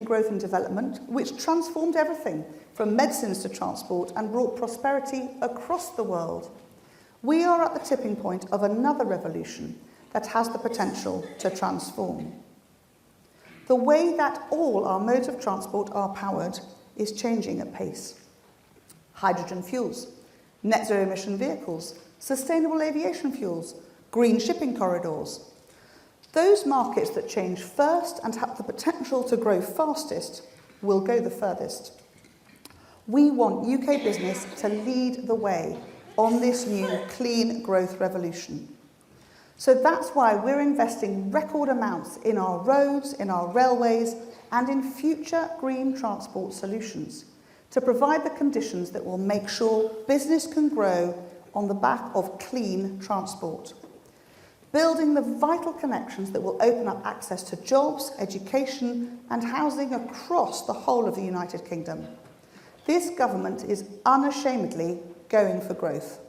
growth and development, which transformed everything from medicines to transport and brought prosperity across the world. We are at the tipping point of another revolution that has the potential to transform. The way that all our modes of transport are powered is changing at pace. Hydrogen fuels, net zero emission vehicles, sustainable aviation fuels, green shipping corridors. Those markets that change first and have the potential to grow fastest will go the furthest. We want UK business to lead the way on this new clean growth revolution. So that's why we're investing record amounts in our roads, in our railways, and in future green transport solutions to provide the conditions that will make sure business can grow on the back of clean transport. Building the vital connections that will open up access to jobs, education, and housing across the whole of the United Kingdom. This government is unashamedly going for growth.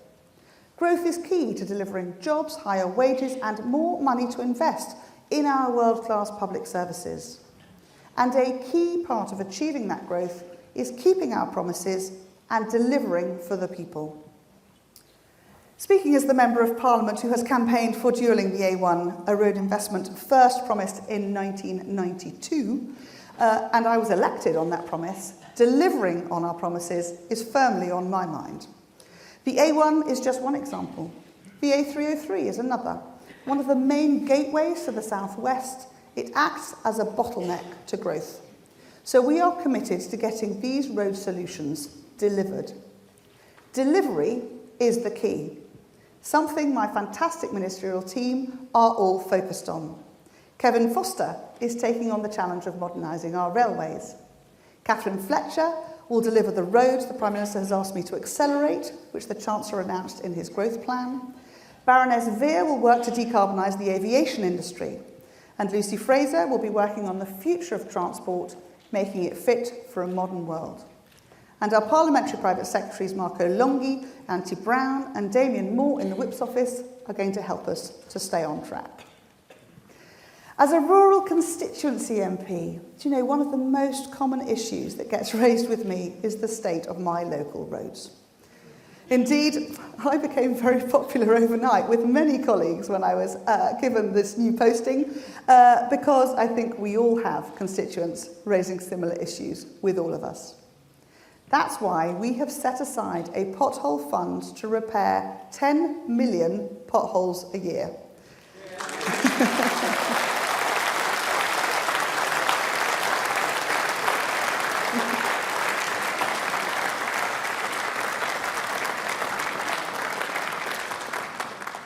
Growth is key to delivering jobs, higher wages, and more money to invest in our world-class public services. And a key part of achieving that growth is keeping our promises and delivering for the people. Speaking as the Member of Parliament who has campaigned for dualling the A1, a road investment first promised in 1992, and I was elected on that promise, delivering on our promises is firmly on my mind. The A1 is just one example. The A303 is another. One of the main gateways to the southwest, it acts as a bottleneck to growth. So we are committed to getting these road solutions delivered. Delivery is the key, something my fantastic ministerial team are all focused on. Kevin Foster is taking on the challenge of modernising our railways. Catherine Fletcher will deliver the roads the Prime Minister has asked me to accelerate, which the Chancellor announced in his growth plan. Baroness Veer will work to decarbonise the aviation industry. And Lucy Fraser will be working on the future of transport, making it fit for a modern world. And our Parliamentary Private Secretaries Marco Longhi, Auntie Brown and Damien Moore in the Whip's office are going to help us to stay on track. As a rural constituency MP, do you know, one of the most common issues that gets raised with me is the state of my local roads. Indeed, I became very popular overnight with many colleagues when I was given this new posting, because I think we all have constituents raising similar issues with all of us. That's why we have set aside a pothole fund to repair 10 million potholes a year.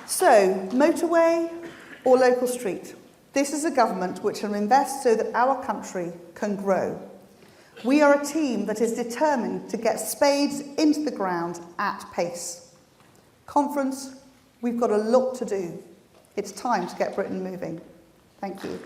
So, motorway or local street, this is a government which will invest so that our country can grow. We are a team that is determined to get spades into the ground at pace. Conference, we've got a lot to do. It's time to get Britain moving. Thank you.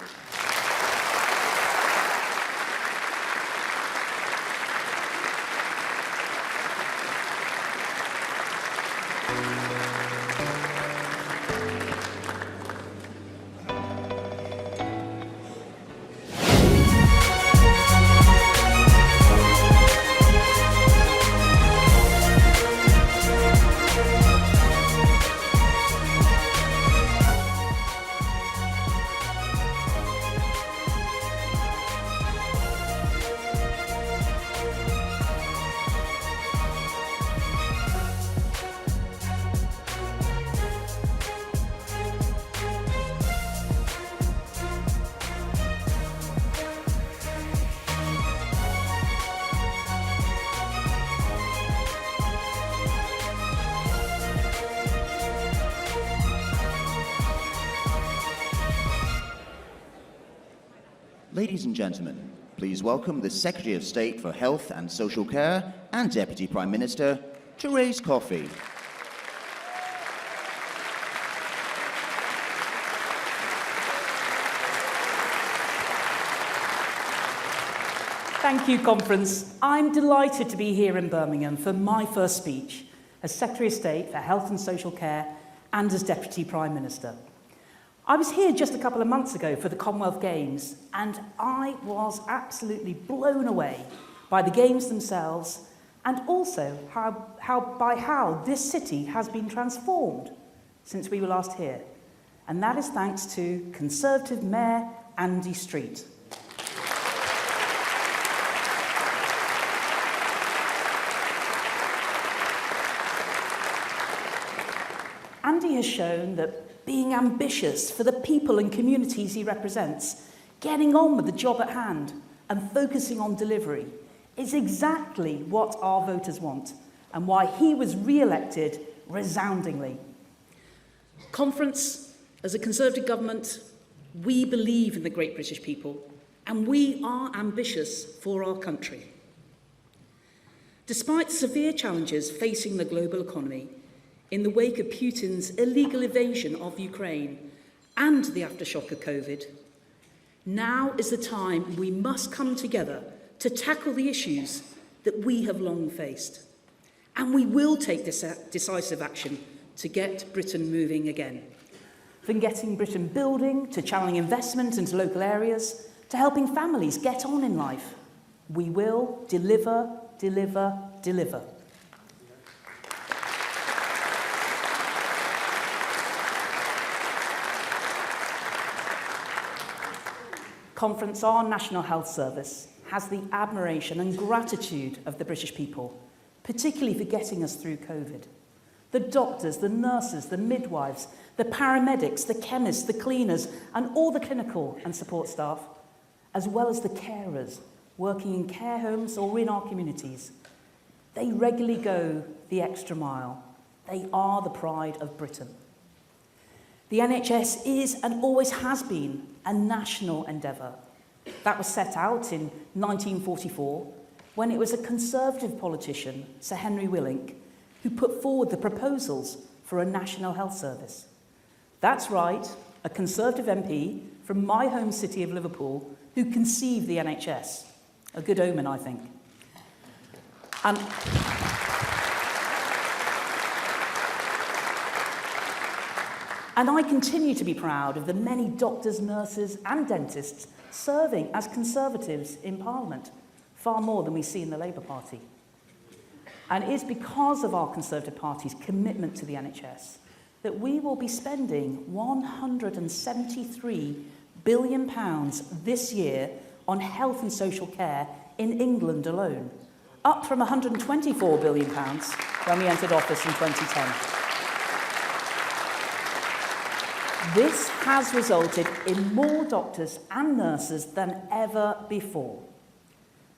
Ladies and gentlemen, please welcome the Secretary of State for Health and Social Care and Deputy Prime Minister, Therese Coffey. Thank you, Conference. I'm delighted to be here in Birmingham for my first speech as Secretary of State for Health and Social Care and as Deputy Prime Minister. I was here just a couple of months ago for the Commonwealth Games, and I was absolutely blown away by the Games themselves, and also how this city has been transformed since we were last here. And that is thanks to Conservative Mayor Andy Street. Andy has shown that being ambitious for the people and communities he represents, getting on with the job at hand and focusing on delivery is exactly what our voters want and why he was re-elected resoundingly. Conference, as a Conservative government, we believe in the great British people and we are ambitious for our country. Despite severe challenges facing the global economy, in the wake of Putin's illegal invasion of Ukraine and the aftershock of COVID, now is the time we must come together to tackle the issues that we have long faced. And we will take decisive action to get Britain moving again. From getting Britain building, to channeling investment into local areas, to helping families get on in life. We will deliver, deliver, deliver. Conference, our National Health Service has the admiration and gratitude of the British people, particularly for getting us through COVID. The doctors, the nurses, the midwives, the paramedics, the chemists, the cleaners, and all the clinical and support staff, as well as the carers working in care homes or in our communities. They regularly go the extra mile. They are the pride of Britain. The NHS is and always has been a national endeavour. That was set out in 1944 when it was a Conservative politician, Sir Henry Willink, who put forward the proposals for a National Health Service. That's right, a Conservative MP from my home city of Liverpool who conceived the NHS. A good omen, I think. And I continue to be proud of the many doctors, nurses and dentists serving as Conservatives in Parliament, far more than we see in the Labour Party. And it is because of our Conservative Party's commitment to the NHS that we will be spending £173 billion this year on health and social care in England alone, up from £124 billion when we entered office in 2010. This has resulted in more doctors and nurses than ever before.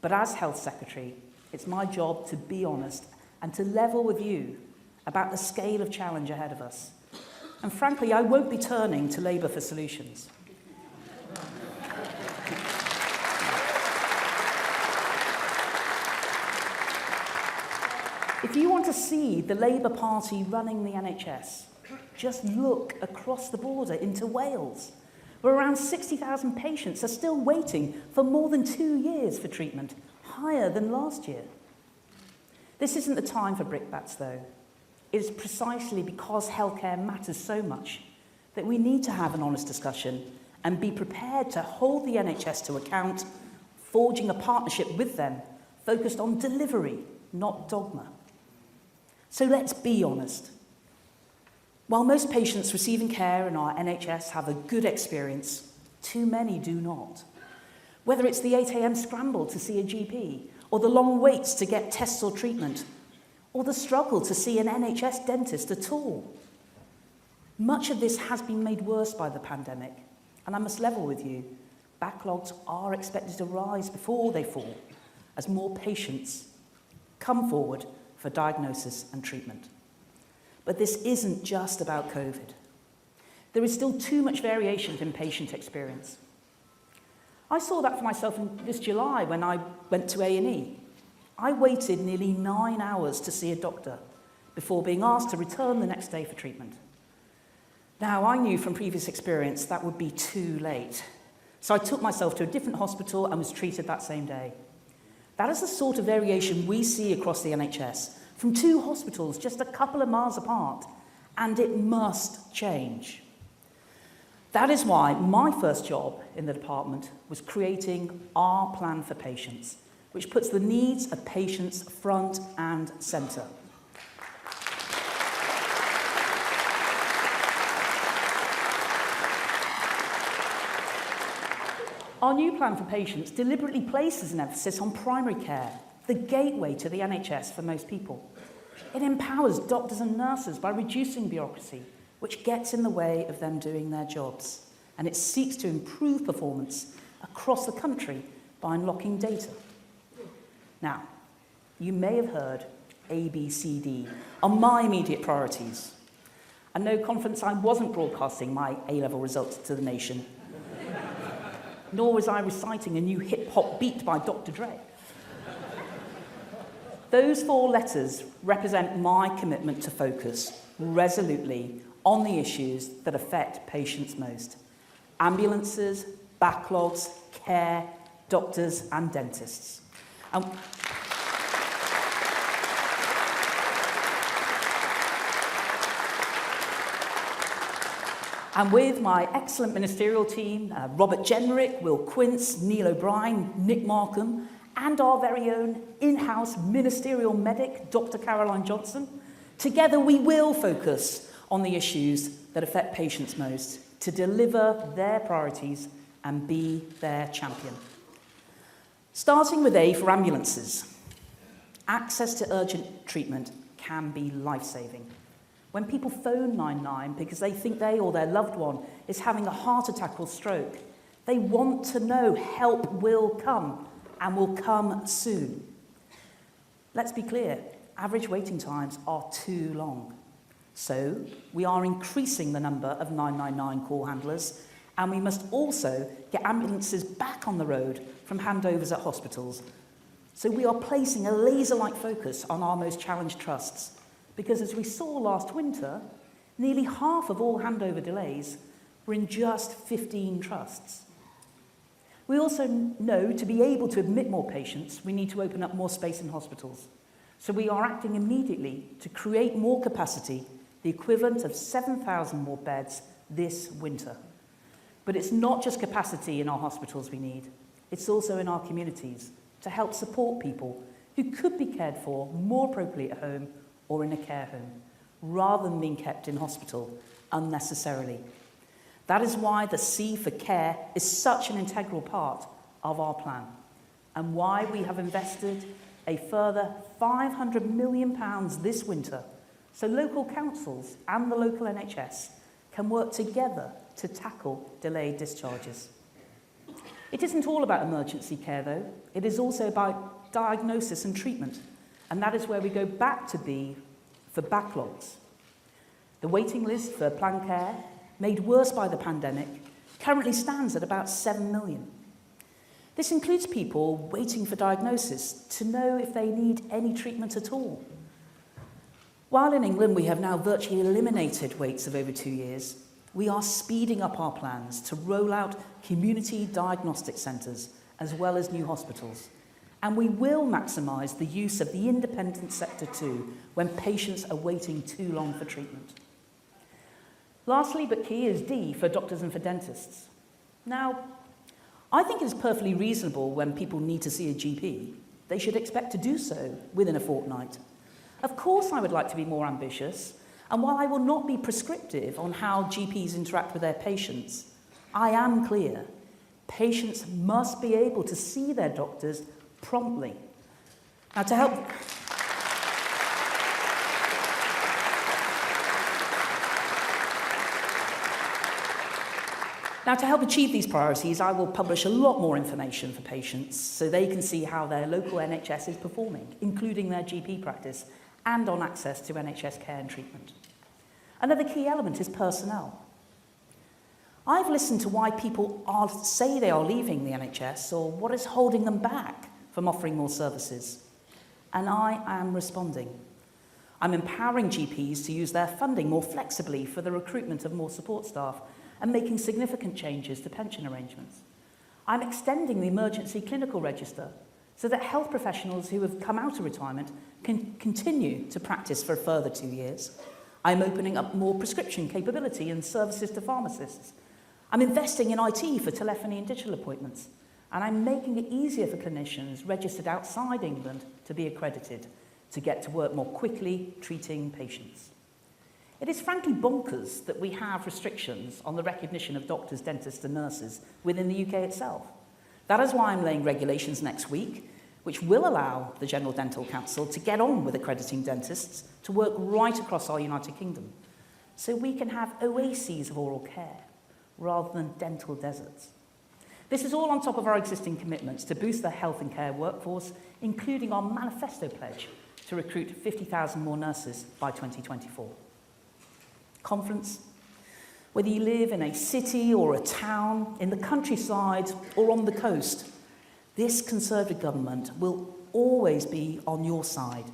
But as Health Secretary, it's my job to be honest and to level with you about the scale of challenge ahead of us. And frankly, I won't be turning to Labour for solutions. If you want to see the Labour Party running the NHS, just look across the border into Wales, where around 60,000 patients are still waiting for more than 2 years for treatment, higher than last year. This isn't the time for brickbats, though. It is precisely because healthcare matters so much that we need to have an honest discussion and be prepared to hold the NHS to account, forging a partnership with them focused on delivery, not dogma. So let's be honest. While most patients receiving care in our NHS have a good experience, too many do not. Whether it's the 8 a.m. scramble to see a GP, or the long waits to get tests or treatment, or the struggle to see an NHS dentist at all. Much of this has been made worse by the pandemic, and I must level with you, backlogs are expected to rise before they fall, as more patients come forward for diagnosis and treatment. But this isn't just about COVID. There is still too much variation in patient experience. I saw that for myself this July when I went to A&E. I waited nearly 9 hours to see a doctor before being asked to return the next day for treatment. Now, I knew from previous experience that would be too late. So I took myself to a different hospital and was treated that same day. That is the sort of variation we see across the NHS, from 2 hospitals just a couple of miles apart, and it must change. That is why my first job in the department was creating our plan for patients, which puts the needs of patients front and centre. Our new plan for patients deliberately places an emphasis on primary care, the gateway to the NHS for most people. It empowers doctors and nurses by reducing bureaucracy, which gets in the way of them doing their jobs. And it seeks to improve performance across the country by unlocking data. Now, you may have heard A, B, C, D are my immediate priorities. At no conference I wasn't broadcasting my A-level results to the nation. Nor was I reciting a new hip-hop beat by Dr. Dre. Those 4 letters represent my commitment to focus resolutely on the issues that affect patients most. Ambulances, backlogs, care, doctors and dentists. And with my excellent ministerial team, Robert Jenrick, Will Quince, Neil O'Brien, Nick Markham, and our very own in-house ministerial medic, Dr. Caroline Johnson, together we will focus on the issues that affect patients most to deliver their priorities and be their champion. Starting with A for ambulances. Access to urgent treatment can be life-saving. When people phone 999 because they think they or their loved one is having a heart attack or stroke, they want to know help will come and will come soon. Let's be clear, average waiting times are too long. So we are increasing the number of 999 call handlers, and we must also get ambulances back on the road from handovers at hospitals. So we are placing a laser-like focus on our most challenged trusts, because as we saw last winter, nearly half of all handover delays were in just 15 trusts. We also know to be able to admit more patients, we need to open up more space in hospitals. So we are acting immediately to create more capacity, the equivalent of 7,000 more beds this winter. But it's not just capacity in our hospitals we need, it's also in our communities to help support people who could be cared for more appropriately at home or in a care home, rather than being kept in hospital unnecessarily. That is why the C for care is such an integral part of our plan, and why we have invested a further £500 million this winter, so local councils and the local NHS can work together to tackle delayed discharges. It isn't all about emergency care, though. It is also about diagnosis and treatment. And that is where we go back to B for backlogs. The waiting list for planned care, made worse by the pandemic, currently stands at about 7 million. This includes people waiting for diagnosis to know if they need any treatment at all. While in England we have now virtually eliminated waits of over 2 years, we are speeding up our plans to roll out community diagnostic centres as well as new hospitals. And we will maximise the use of the independent sector too when patients are waiting too long for treatment. Lastly, but key, is D for doctors and for dentists. Now, I think it is perfectly reasonable when people need to see a GP, they should expect to do so within a fortnight. Of course, I would like to be more ambitious, and while I will not be prescriptive on how GPs interact with their patients, I am clear. Patients must be able to see their doctors promptly. Now, to help achieve these priorities, I will publish a lot more information for patients so they can see how their local NHS is performing, including their GP practice, and on access to NHS care and treatment. Another key element is personnel. I've listened to why people say they are leaving the NHS or what is holding them back from offering more services. And I am responding. I'm empowering GPs to use their funding more flexibly for the recruitment of more support staff and making significant changes to pension arrangements. I'm extending the emergency clinical register so that health professionals who have come out of retirement can continue to practice for a further 2 years. I'm opening up more prescription capability and services to pharmacists. I'm investing in IT for telephony and digital appointments, and I'm making it easier for clinicians registered outside England to be accredited to get to work more quickly treating patients. It is frankly bonkers that we have restrictions on the recognition of doctors, dentists and nurses within the UK itself. That is why I'm laying regulations next week, which will allow the General Dental Council to get on with accrediting dentists to work right across our United Kingdom, so we can have oases of oral care rather than dental deserts. This is all on top of our existing commitments to boost the health and care workforce, including our manifesto pledge to recruit 50,000 more nurses by 2024. Conference, whether you live in a city or a town, in the countryside or on the coast, this Conservative government will always be on your side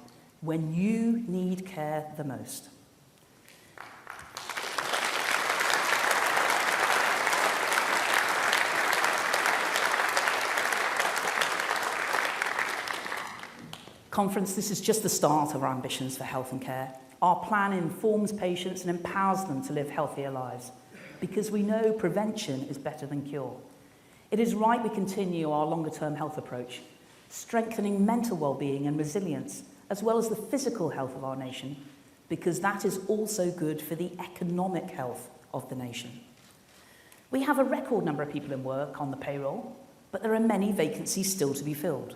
when you need care the most. Conference, this is just the start of our ambitions for health and care. Our plan informs patients and empowers them to live healthier lives, because we know prevention is better than cure. It is right we continue our longer-term health approach, strengthening mental well-being and resilience, as well as the physical health of our nation, because that is also good for the economic health of the nation. We have a record number of people in work on the payroll, but there are many vacancies still to be filled.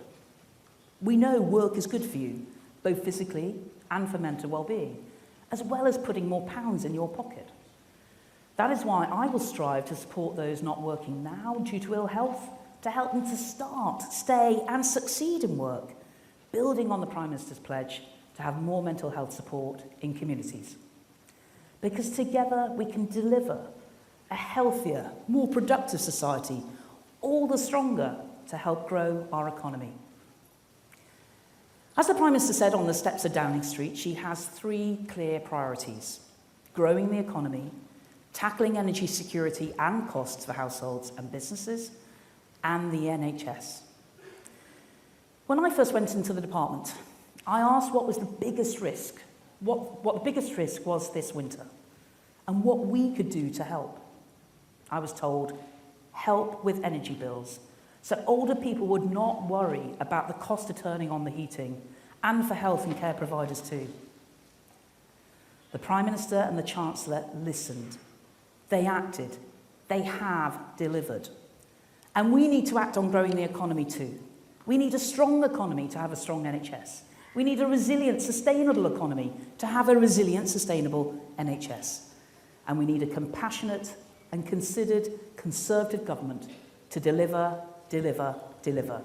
We know work is good for you, both physically and for mental well-being, as well as putting more pounds in your pocket. That is why I will strive to support those not working now due to ill health, to help them to start, stay and succeed in work, building on the Prime Minister's pledge to have more mental health support in communities. Because together we can deliver a healthier, more productive society, all the stronger to help grow our economy. As the Prime Minister said on the steps of Downing Street, she has 3 clear priorities: growing the economy, tackling energy security and costs for households and businesses, and the NHS. When I first went into the department, I asked what was the biggest risk, what the biggest risk was this winter, and what we could do to help. I was told, help with energy bills, so older people would not worry about the cost of turning on the heating, and for health and care providers too. The Prime Minister and the Chancellor listened. They acted. They have delivered. And we need to act on growing the economy too. We need a strong economy to have a strong NHS. We need a resilient, sustainable economy to have a resilient, sustainable NHS. And we need a compassionate and considered Conservative government to deliver, deliver, deliver.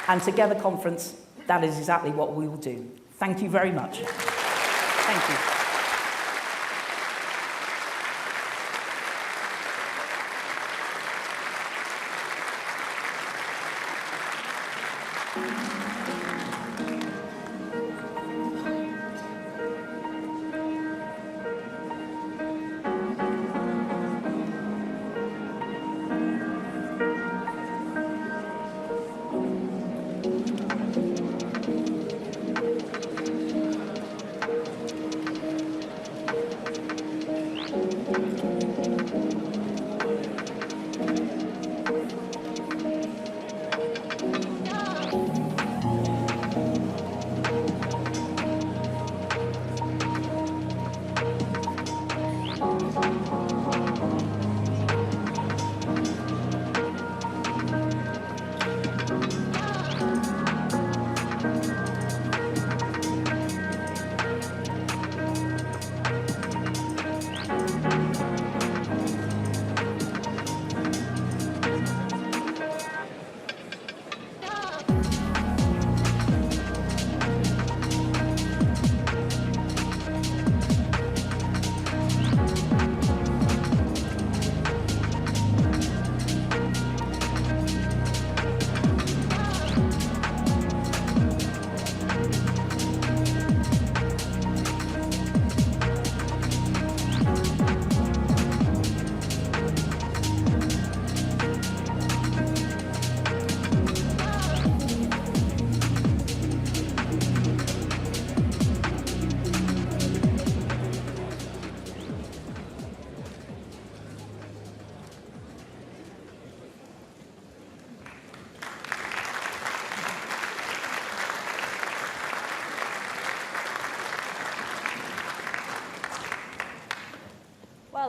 And together, Conference, that is exactly what we will do. Thank you very much. Thank you.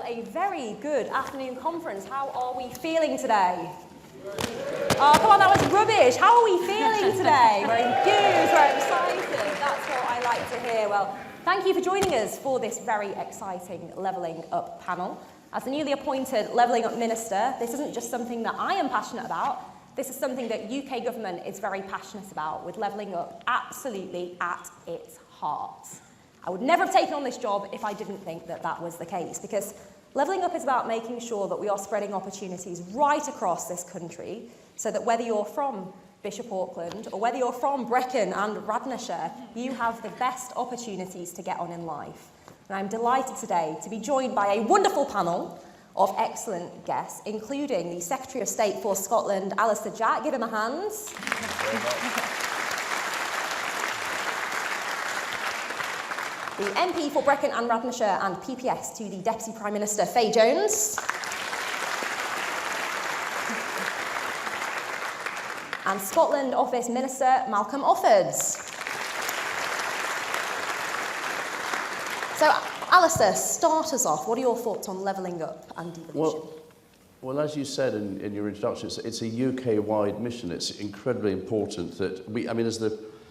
Well, a very good afternoon conference. How are we feeling today? Oh, come on, that was rubbish. How are we feeling today? We're enthused, we're excited. That's what I like to hear. Well, thank you for joining us for this very exciting Levelling Up panel. As the newly appointed Levelling Up Minister, this isn't just something that I am passionate about. This is something that UK government is very passionate about, with levelling up absolutely at its heart. I would never have taken on this job if I didn't think that that was the case, because levelling up is about making sure that we are spreading opportunities right across this country, so that whether you're from Bishop Auckland or whether you're from Brecon and Radnorshire, you have the best opportunities to get on in life. And I'm delighted today to be joined by a wonderful panel of excellent guests, including the Secretary of State for Scotland, Alister Jack. Give him a hand. The MP for Brecon and Radnorshire and PPS to the Deputy Prime Minister, Faye Jones. And Scotland Office Minister, Malcolm Offords. So, Alister, start us off. What are your thoughts on levelling up and devolution? Well, as you said in your introduction, it's a UK-wide mission. It's incredibly important that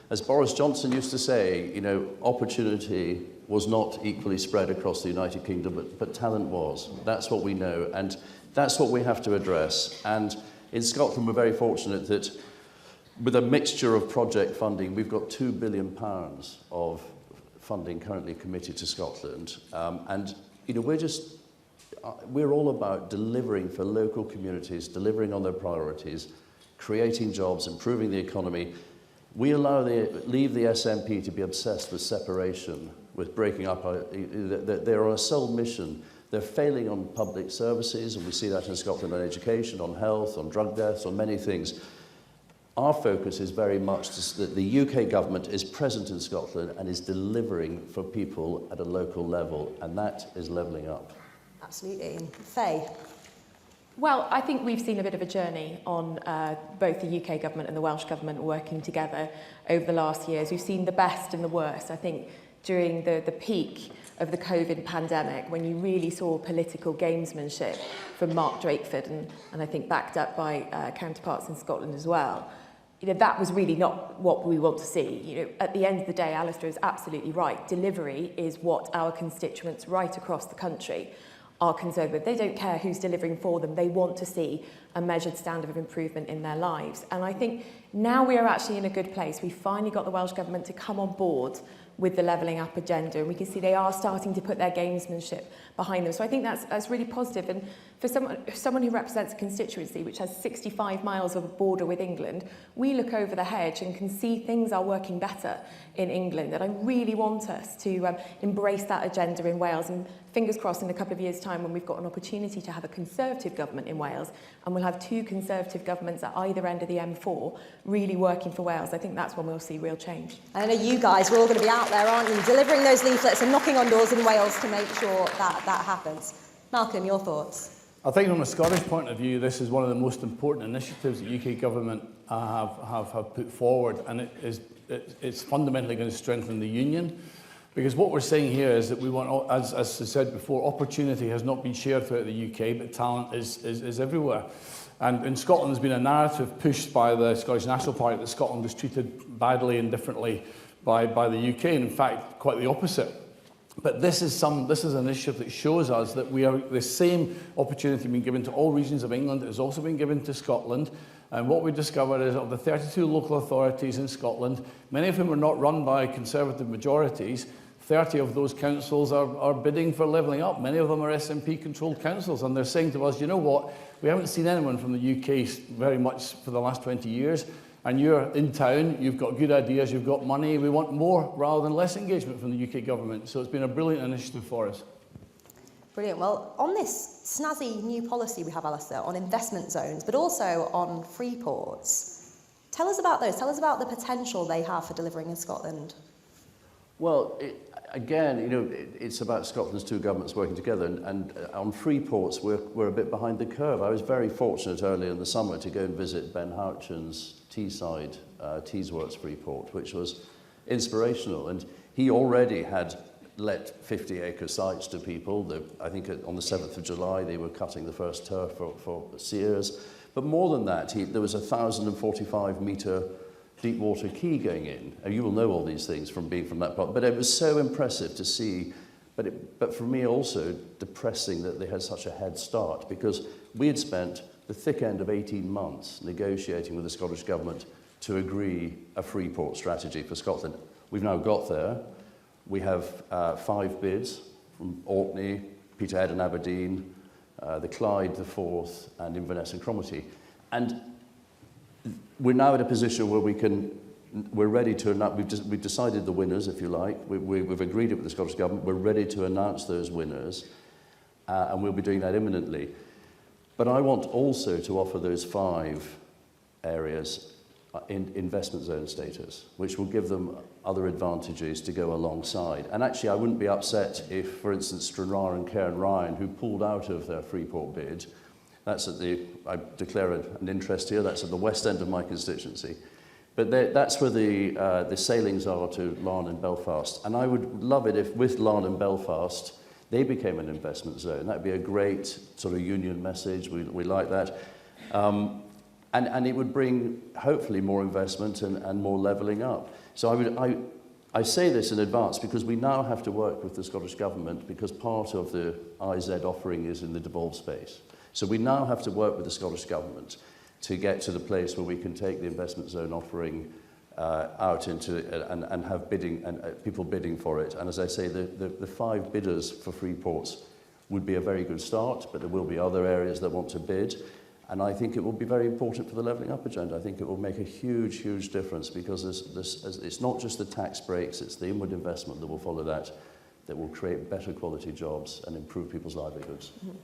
as Boris Johnson used to say, you know, opportunity was not equally spread across the United Kingdom, but talent was. That's what we know, and that's what we have to address. And in Scotland, we're very fortunate that with a mixture of project funding, we've got £2 billion of funding currently committed to Scotland, and you know we're all about delivering for local communities, delivering on their priorities, creating jobs, improving the economy. We leave the SNP to be obsessed with separation, with breaking up. They're on a sole mission. They're failing on public services, and we see that in Scotland on education, on health, on drug deaths, on many things. Our focus is very much that the UK government is present in Scotland and is delivering for people at a local level, and that is levelling up. Absolutely. Faye? Well, I think we've seen a bit of a journey on both the UK government and the Welsh government working together over the last years. We've seen the best and the worst. I think during the peak of the COVID pandemic, when you really saw political gamesmanship from Mark Drakeford, and I think backed up by counterparts in Scotland as well, you know, that was really not what we want to see. You know, at the end of the day, Alister is absolutely right. Delivery is what our constituents right across the country are concerned with. They don't care who's delivering for them. They want to see a measured standard of improvement in their lives. And I think now we are actually in a good place. We finally got the Welsh Government to come on board with the levelling up agenda, and we can see they are starting to put their gamesmanship behind them. So I think that's really positive. And for someone who represents a constituency which has 65 miles of border with England, we look over the hedge and can see things are working better in England. And I really want us to embrace that agenda in Wales, and fingers crossed in a couple of years' time when we've got an opportunity to have a Conservative government in Wales, and we'll have two Conservative governments at either end of the M4 really working for Wales. I think that's when we'll see real change. I know you guys are all going to be out there, aren't you, delivering those leaflets and knocking on doors in Wales to make sure that happens. Malcolm, your thoughts? I think from a Scottish point of view, this is one of the most important initiatives that UK government have put forward, and it's fundamentally going to strengthen the union. Because what we're saying here is that we want, as I said before, opportunity has not been shared throughout the UK, but talent is everywhere. And in Scotland, there's been a narrative pushed by the Scottish National Party that Scotland was treated badly and differently by the UK, and in fact, quite the opposite. But this is an initiative that shows us that we are the same opportunity being given to all regions of England has also been given to Scotland. And what we discovered is of the 32 local authorities in Scotland, many of whom are not run by Conservative majorities, 30 of those councils are bidding for levelling up. Many of them are SNP-controlled councils, and they're saying to us, you know what, we haven't seen anyone from the UK very much for the last 20 years, and you're in town, you've got good ideas, you've got money, we want more rather than less engagement from the UK government. So it's been a brilliant initiative for us. Brilliant. Well, on this snazzy new policy we have, Alister, on investment zones, but also on free ports, tell us about those. Tell us about the potential they have for delivering in Scotland. Well, it's about Scotland's two governments working together, and on free ports, we're a bit behind the curve. I was very fortunate earlier in the summer to go and visit Ben Houchen's Teesworth free port, which was inspirational, and he already had let 50-acre sites to people. I think on the 7th of July they were cutting the first turf for Sears. But more than that, there was a 1,045-metre deep water quay going in. And you will know all these things from being from that part. But it was so impressive to see, but for me also depressing that they had such a head start, because we had spent the thick end of 18 months negotiating with the Scottish Government to agree a free port strategy for Scotland. We've now got there. We have 5 bids from Orkney, Peterhead and Aberdeen, the Clyde, the Forth, and Inverness and Cromarty. And we're now at a position where we're ready to announce, we've decided the winners, if you like. We've agreed it with the Scottish Government. We're ready to announce those winners, and we'll be doing that imminently. But I want also to offer those 5 areas in investment zone status, which will give them other advantages to go alongside. And actually, I wouldn't be upset if, for instance, Stranraer and Cairn Ryan, who pulled out of their Freeport bid, that's at I declare an interest here, that's at the west end of my constituency. But that's where the sailings are to Larne and Belfast. And I would love it if, with Larne and Belfast, they became an investment zone. That'd be a great sort of union message. We like that. And it would bring, hopefully, more investment and more levelling up. So I say this in advance because we now have to work with the Scottish Government, because part of the IZ offering is in the devolved space. So we now have to work with the Scottish Government to get to the place where we can take the investment zone offering out into and have bidding and people bidding for it. And as I say, the 5 bidders for free ports would be a very good start, but there will be other areas that want to bid. And I think it will be very important for the levelling up agenda. I think it will make a huge, huge difference, because it's not just the tax breaks, it's the inward investment that will follow that will create better quality jobs and improve people's livelihoods. Mm-hmm.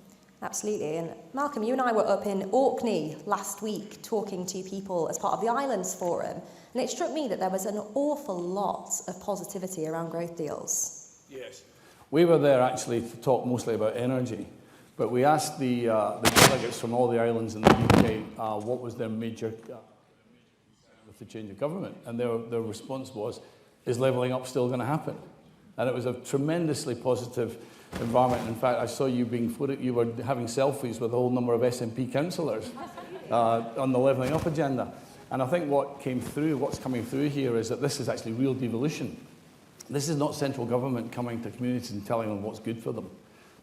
Absolutely. And Malcolm, you and I were up in Orkney last week talking to people as part of the Islands Forum, and it struck me that there was an awful lot of positivity around growth deals. Yes. We were there actually to talk mostly about energy, but we asked the delegates from all the islands in the UK what was their major concern with the change of government, and their response was, is levelling up still going to happen? And it was a tremendously positive environment. In fact, I saw you you were having selfies with a whole number of SNP councillors on the levelling up agenda. And I think what's coming through here is that this is actually real devolution. This is not central government coming to communities and telling them what's good for them.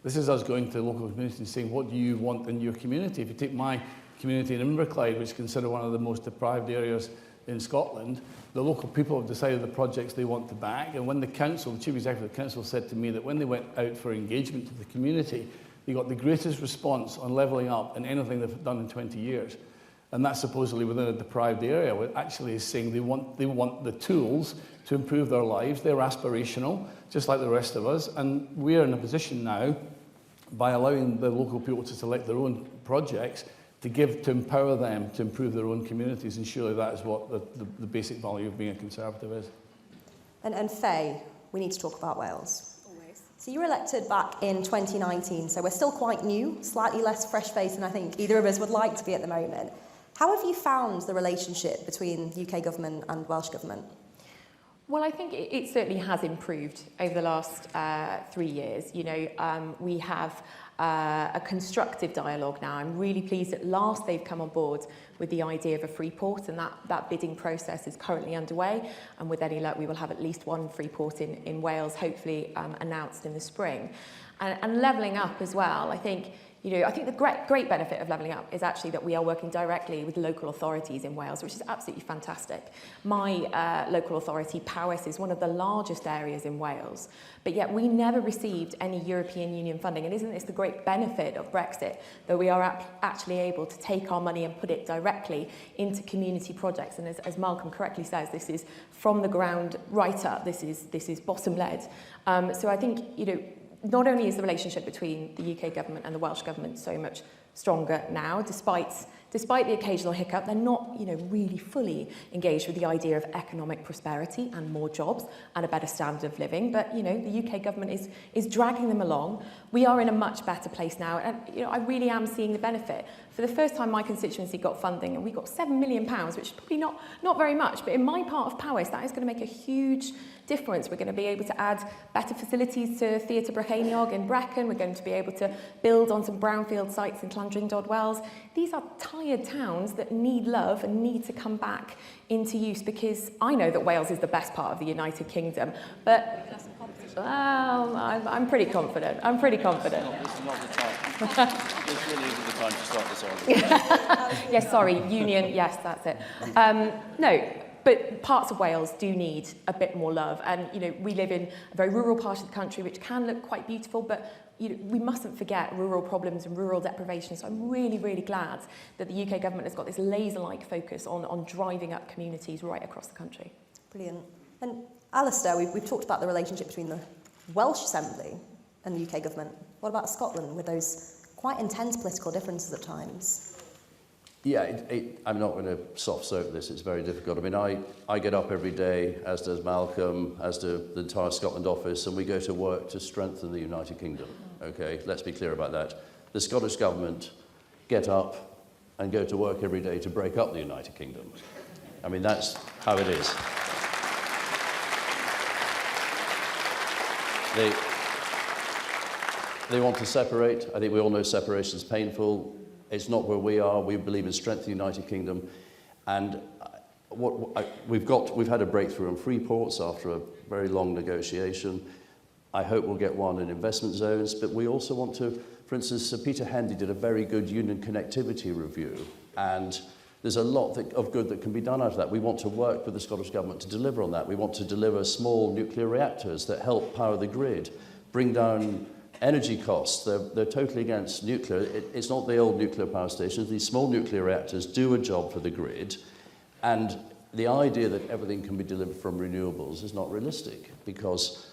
This is us going to local communities and saying, what do you want in your community? If you take my community in Inverclyde, which is considered one of the most deprived areas in Scotland, the local people have decided the projects they want to back. And when the council, the chief executive of the council, said to me that when they went out for engagement to the community, they got the greatest response on levelling up in anything they've done in 20 years. And that's supposedly within a deprived area, which actually is saying they want the tools to improve their lives. They're aspirational, just like the rest of us. And we're in a position now, by allowing the local people to select their own projects, to empower them to improve their own communities. And surely that is what the basic value of being a Conservative is. And Faye, we need to talk about Wales. Always. So you were elected back in 2019, so we're still quite new, slightly less fresh face than I think either of us would like to be at the moment. How have you found the relationship between UK government and Welsh government? Well, I think it certainly has improved over the last 3 years. You know, we have a constructive dialogue now. I'm really pleased at last they've come on board with the idea of a free port, and that bidding process is currently underway. And with any luck, we will have at least one free port in Wales, hopefully announced in the spring. And levelling up as well, I think the great benefit of levelling up is actually that we are working directly with local authorities in Wales, which is absolutely fantastic. My local authority, Powys, is one of the largest areas in Wales, but yet we never received any European Union funding. And isn't this the great benefit of Brexit, that we are actually able to take our money and put it directly into community projects? And as Malcolm correctly says, this is from the ground right up. This is bottom-led. So I think, not only is the relationship between the UK government and the Welsh government so much stronger now, despite despite the occasional hiccup, they're not, really fully engaged with the idea of economic prosperity and more jobs and a better standard of living. But, the UK government is dragging them along. We are in a much better place now, and, I really am seeing the benefit. For the first time, my constituency got funding, and we got £7 million, which is probably not very much, but in my part of Powys, that is going to make a huge difference. We're going to be able to add better facilities to Theatr Brycheiniog in Brecon. We're going to be able to build on some brownfield sites in Llandrindod Wells. These are tired towns that need love and need to come back into use, because I know that Wales is the best part of the United Kingdom, but well, I'm pretty confident. I'm pretty confident. This is not the time. This really isn't the time to start this argument. Yes, sorry, union, yes, that's it. No, but parts of Wales do need a bit more love. And, we live in a very rural part of the country, which can look quite beautiful, but we mustn't forget rural problems and rural deprivation. So I'm really, really glad that the UK government has got this laser-like focus on driving up communities right across the country. Brilliant. And Alistair, we've talked about the relationship between the Welsh Assembly and the UK government. What about Scotland, with those quite intense political differences at times? Yeah, I'm not going to soft soap this. It's very difficult. I mean, I get up every day, as does Malcolm, as does the entire Scotland office, and we go to work to strengthen the United Kingdom. Okay, let's be clear about that. The Scottish government get up and go to work every day to break up the United Kingdom. I mean, that's how it is. They want to separate. I think we all know separation is painful. It's not where we are. We believe in strengthening the United Kingdom. And we've had a breakthrough on free ports after a very long negotiation. I hope we'll get one in investment zones, but we also want to, for instance, Peter Hendy did a very good union connectivity review, and there's a lot of good that can be done out of that. We want to work with the Scottish Government to deliver on that. We want to deliver small nuclear reactors that help power the grid, bring down energy costs. They're totally against nuclear. It's not the old nuclear power stations. These small nuclear reactors do a job for the grid, and the idea that everything can be delivered from renewables is not realistic, because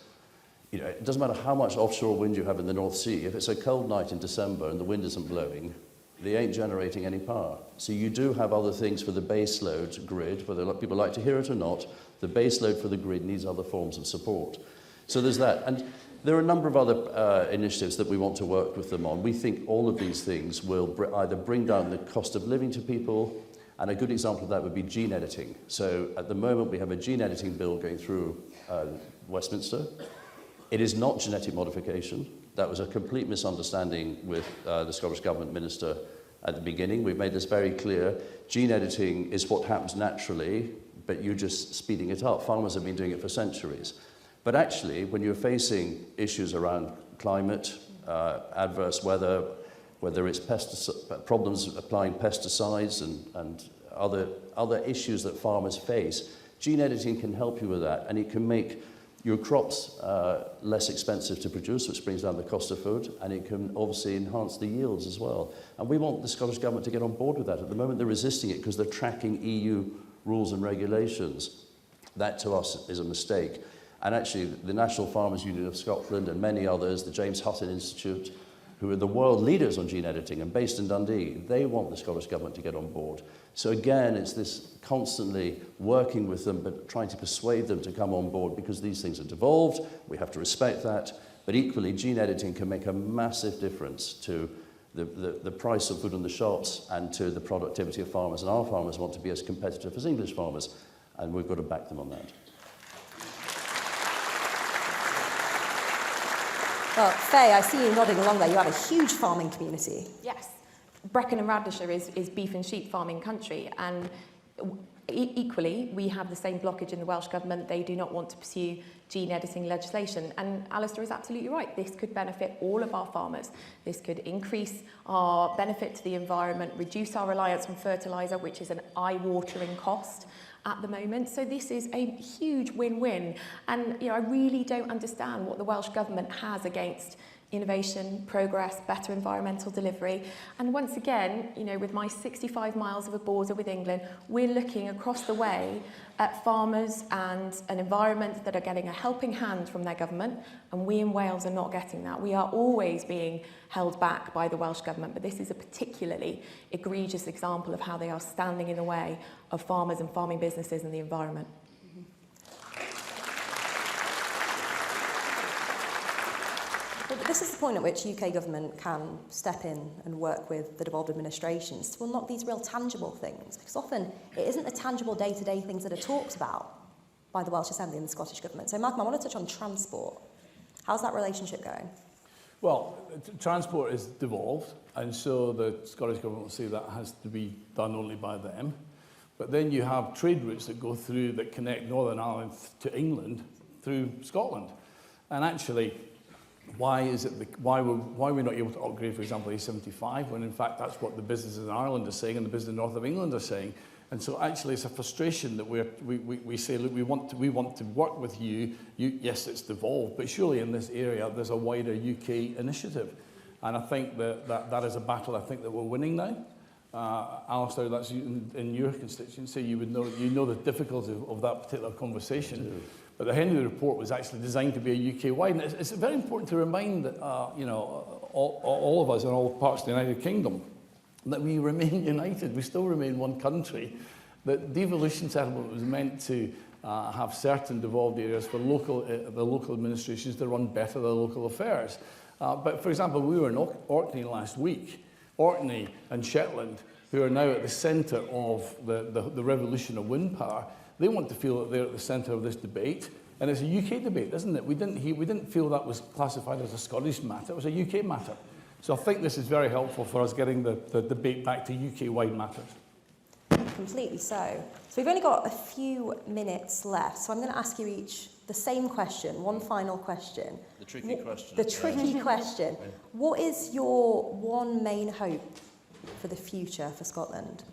it doesn't matter how much offshore wind you have in the North Sea. If it's a cold night in December and the wind isn't blowing, they ain't generating any power. So you do have other things for the base load grid, whether people like to hear it or not. The base load for the grid needs other forms of support. So there's that. And there are a number of other initiatives that we want to work with them on. We think all of these things will either bring down the cost of living to people, and a good example of that would be gene editing. So at the moment we have a gene editing bill going through Westminster. It is not genetic modification. That was a complete misunderstanding with the Scottish Government Minister at the beginning. We've made this very clear. Gene editing is what happens naturally, but you're just speeding it up. Farmers have been doing it for centuries. But actually, when you're facing issues around climate, adverse weather, whether it's problems applying pesticides and other issues that farmers face, gene editing can help you with that, and it can make your crops less expensive to produce, which brings down the cost of food, and it can obviously enhance the yields as well. And we want the Scottish Government to get on board with that. At the moment, they're resisting it because they're tracking EU rules and regulations. That, to us, is a mistake. And actually, the National Farmers Union of Scotland and many others, the James Hutton Institute, who are the world leaders on gene editing and based in Dundee, they want the Scottish Government to get on board. So again, it's this constantly working with them, but trying to persuade them to come on board, because these things are devolved. We have to respect that. But equally, gene editing can make a massive difference to the price of food in the shops and to the productivity of farmers. And our farmers want to be as competitive as English farmers, and we've got to back them on that. Well, Faye, I see you nodding along there. You have a huge farming community. Yes. Brecon and Radnorshire is beef and sheep farming country, and equally, we have the same blockage in the Welsh Government. They do not want to pursue gene editing legislation. And Alistair is absolutely right. This could benefit all of our farmers. This could increase our benefit to the environment, reduce our reliance on fertiliser, which is an eye-watering cost at the moment. So this is a huge win-win. And I really don't understand what the Welsh Government has against innovation, progress, better environmental delivery. And once again, you know, with my 65 miles of a border with England, we're looking across the way at farmers and an environment that are getting a helping hand from their government, and we in Wales are not getting that. We are always being held back by the Welsh Government, but this is a particularly egregious example of how they are standing in the way of farmers and farming businesses and the environment. But this is the point at which UK government can step in and work with the devolved administrations to unlock these real tangible things, because often it isn't the tangible day-to-day things that are talked about by the Welsh Assembly and the Scottish Government. So Malcolm, I want to touch on transport. How's that relationship going? Well, transport is devolved, and so the Scottish Government will say that has to be done only by them. But then you have trade routes that go through, that connect Northern Ireland to England through Scotland. And actually, why are we not able to upgrade, for example, A75, when in fact that's what the businesses in Ireland are saying and the business in the north of England are saying? And so actually it's a frustration that we say, look, we want to work with you. Yes, it's devolved, but surely in this area there's a wider UK initiative. And I think that is a battle I think that we're winning now. Alistair, that's in your constituency. You know the difficulty of that particular conversation. But the Henley report was actually designed to be a UK-wide. And it's very important to remind all of us in all parts of the United Kingdom that we remain united. We still remain one country. That devolution settlement was meant to have certain devolved areas for the local administrations to run better their local affairs. But for example, we were in Orkney last week. Orkney and Shetland, who are now at the centre of the revolution of wind power, they want to feel that they're at the centre of this debate. And it's a UK debate, isn't it? We didn't feel that was classified as a Scottish matter. It was a UK matter. So I think this is very helpful for us getting the debate back to UK-wide matters. Completely so. So we've only got a few minutes left, so I'm going to ask you each the same question, one final question. The tricky question. The tricky question. What is your one main hope for the future for Scotland?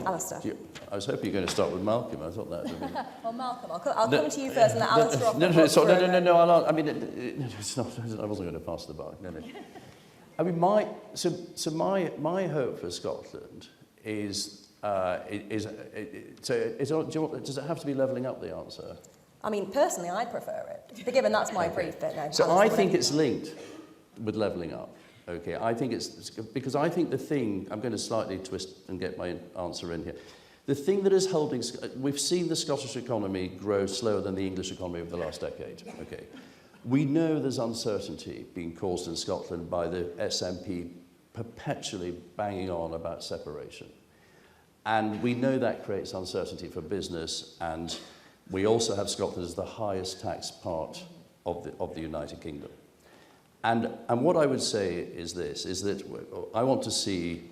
Alistair. I was hoping you were going to start with Malcolm. I thought that would have been... Well, Malcolm, I'll come to you first and let Alistair off. No. I mean, it's not. I wasn't going to pass the buck. No. I mean, my hope for Scotland is does it have to be levelling up, the answer? I mean, personally, I'd prefer it. But given that's my brief bit now. So I think it's linked with levelling up. Okay, I think it's because I think the thing, I'm going to slightly twist and get my answer in here. The thing that is holding, we've seen the Scottish economy grow slower than the English economy over the last decade. Okay, we know there's uncertainty being caused in Scotland by the SNP perpetually banging on about separation. And we know that creates uncertainty for business, and we also have Scotland as the highest tax part of the United Kingdom. And what I would say is this, is that I want to see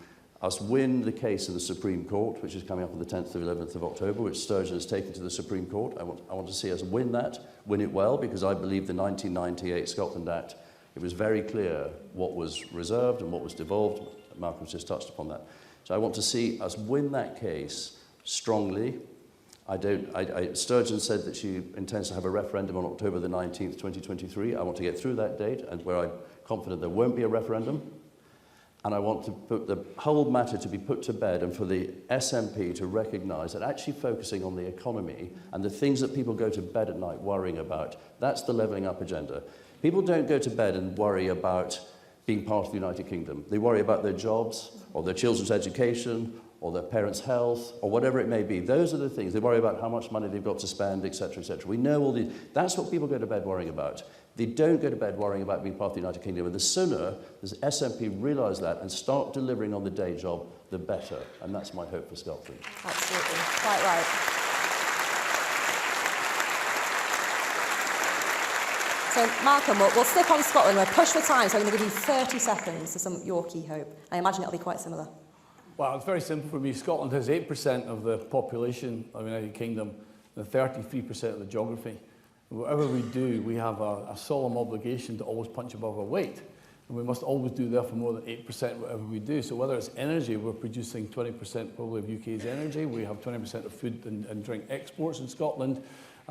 us win the case in the Supreme Court, which is coming up on the 10th to 11th of October, which Sturgeon has taken to the Supreme Court. I want to see us win it well, because I believe the 1998 Scotland Act, it was very clear what was reserved and what was devolved. Malcolm's just touched upon that. So I want to see us win that case strongly. Sturgeon said that she intends to have a referendum on October the 19th, 2023. I want to get through that date, and where I'm confident there won't be a referendum. And I want to put the whole matter to be put to bed, and for the SNP to recognise that actually focusing on the economy and the things that people go to bed at night worrying about, that's the levelling up agenda. People don't go to bed and worry about being part of the United Kingdom. They worry about their jobs, or their children's education, or their parents' health, or whatever it may be. Those are the things. They worry about how much money they've got to spend, etc., etc. We know all these. That's what people go to bed worrying about. They don't go to bed worrying about being part of the United Kingdom. And the sooner the SNP realise that and start delivering on the day job, the better. And that's my hope for Scotland. Absolutely. Quite right. So, Malcolm, we'll stick on Scotland. We'll push for time, so I'm going to give you 30 seconds to sum up your key hope. I imagine it'll be quite similar. Well, it's very simple for me. Scotland has 8% of the population of the United Kingdom and 33% of the geography. And whatever we do, we have a solemn obligation to always punch above our weight. And we must always do therefore more than 8% whatever we do. So whether it's energy, we're producing 20% probably of UK's energy. We have 20% of food and drink exports in Scotland.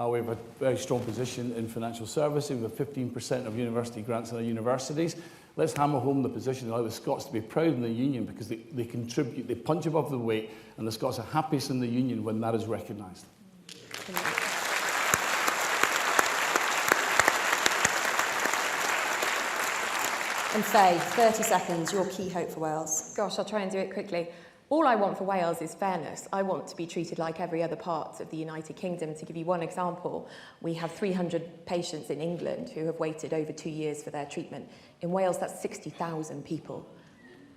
We have a very strong position in financial services. We have 15% of university grants in our universities. Let's hammer home the position and allow the Scots to be proud in the Union, because they contribute, they punch above the weight, and the Scots are happiest in the Union when that is recognised. And Faye, 30 seconds, your key hope for Wales. Gosh, I'll try and do it quickly. All I want for Wales is fairness. I want to be treated like every other part of the United Kingdom. To give you one example, we have 300 patients in England who have waited over 2 years for their treatment. In Wales, that's 60,000 people.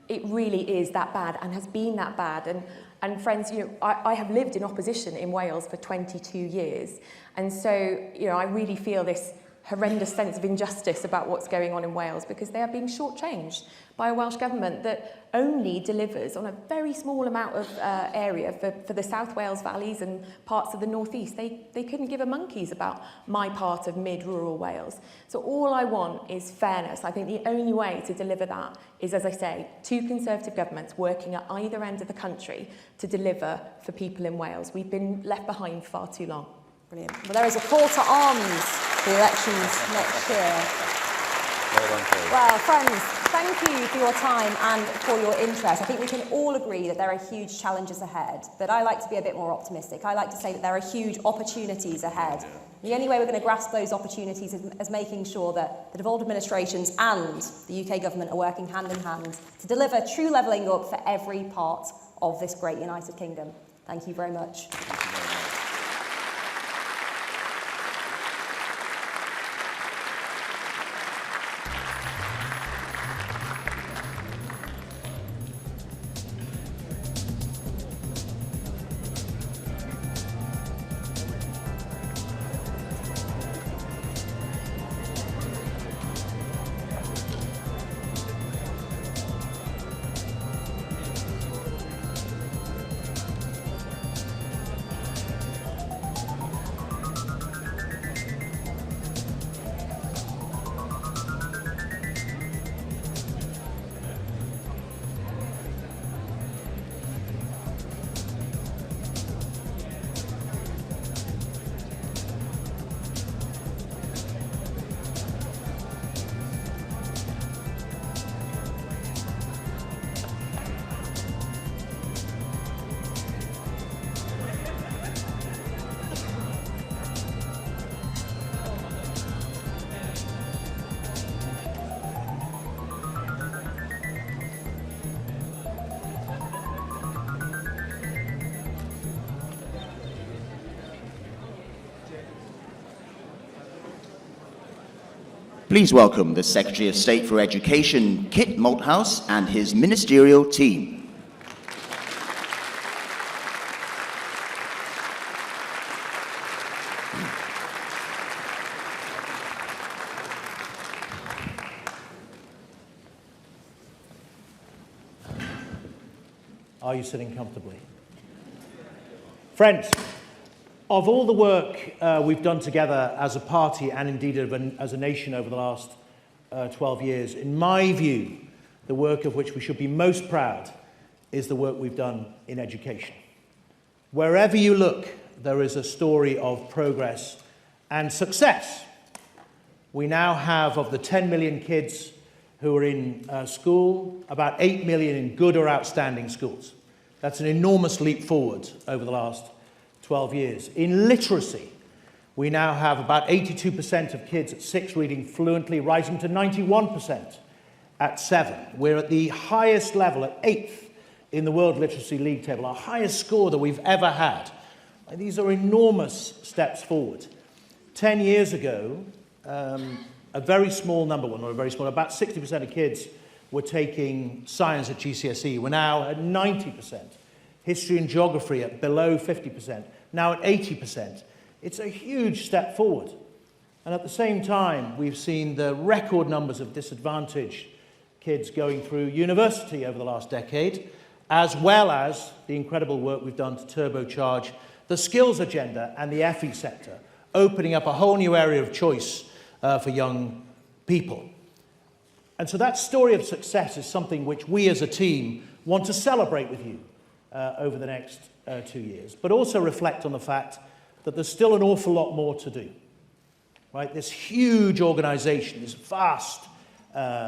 It really is that bad and has been that bad. And friends, I have lived in opposition in Wales for 22 years. And so, I really feel this horrendous sense of injustice about what's going on in Wales, because they are being shortchanged by a Welsh government that only delivers on a very small amount of area for the South Wales valleys and parts of the North East. They couldn't give a monkeys about my part of mid-rural Wales. So all I want is fairness. I think the only way to deliver that is, as I say, two Conservative governments working at either end of the country to deliver for people in Wales. We've been left behind far too long. Brilliant. Well, there is a call to arms for the elections next year. Well, friends, thank you for your time and for your interest. I think we can all agree that there are huge challenges ahead, but I like to be a bit more optimistic. I like to say that there are huge opportunities ahead. The only way we're going to grasp those opportunities is making sure that the devolved administrations and the UK government are working hand in hand to deliver true levelling up for every part of this great United Kingdom. Thank you very much. Please welcome the Secretary of State for Education, Kit Malthouse, and his ministerial team. Are you sitting comfortably? Friends, of all the work we've done together as a party and indeed as a nation over the last 12 years, in my view, the work of which we should be most proud is the work we've done in education. Wherever you look, there is a story of progress and success. We now have, of the 10 million kids who are in school, about 8 million in good or outstanding schools. That's an enormous leap forward over the last 12 years. In literacy, we now have about 82% of kids at 6 reading fluently, rising to 91% at 7. We're at the highest level, at 8th in the World Literacy League table, our highest score that we've ever had. And these are enormous steps forward. 10 years ago, a very small number, well, not a very small, about 60% of kids were taking science at GCSE. We're now at 90%. History and geography at below 50%, now at 80%. It's a huge step forward. And at the same time, we've seen the record numbers of disadvantaged kids going through university over the last decade, as well as the incredible work we've done to turbocharge the skills agenda and the FE sector, opening up a whole new area of choice for young people. And so that story of success is something which we as a team want to celebrate with you over the next 2 years, but also reflect on the fact that there's still an awful lot more to do. Right? This huge organisation, this vast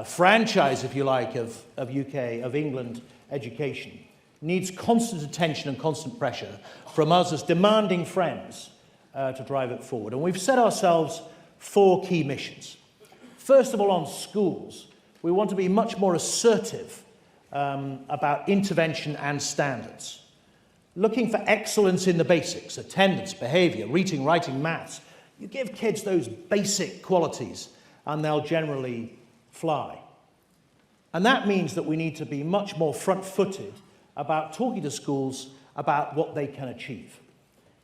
franchise, if you like, of England education, needs constant attention and constant pressure from us as demanding friends to drive it forward. And we've set ourselves 4 key missions. First of all, on schools, we want to be much more assertive about intervention and standards. Looking for excellence in the basics, attendance, behaviour, reading, writing, maths. You give kids those basic qualities and they'll generally fly. And that means that we need to be much more front-footed about talking to schools about what they can achieve.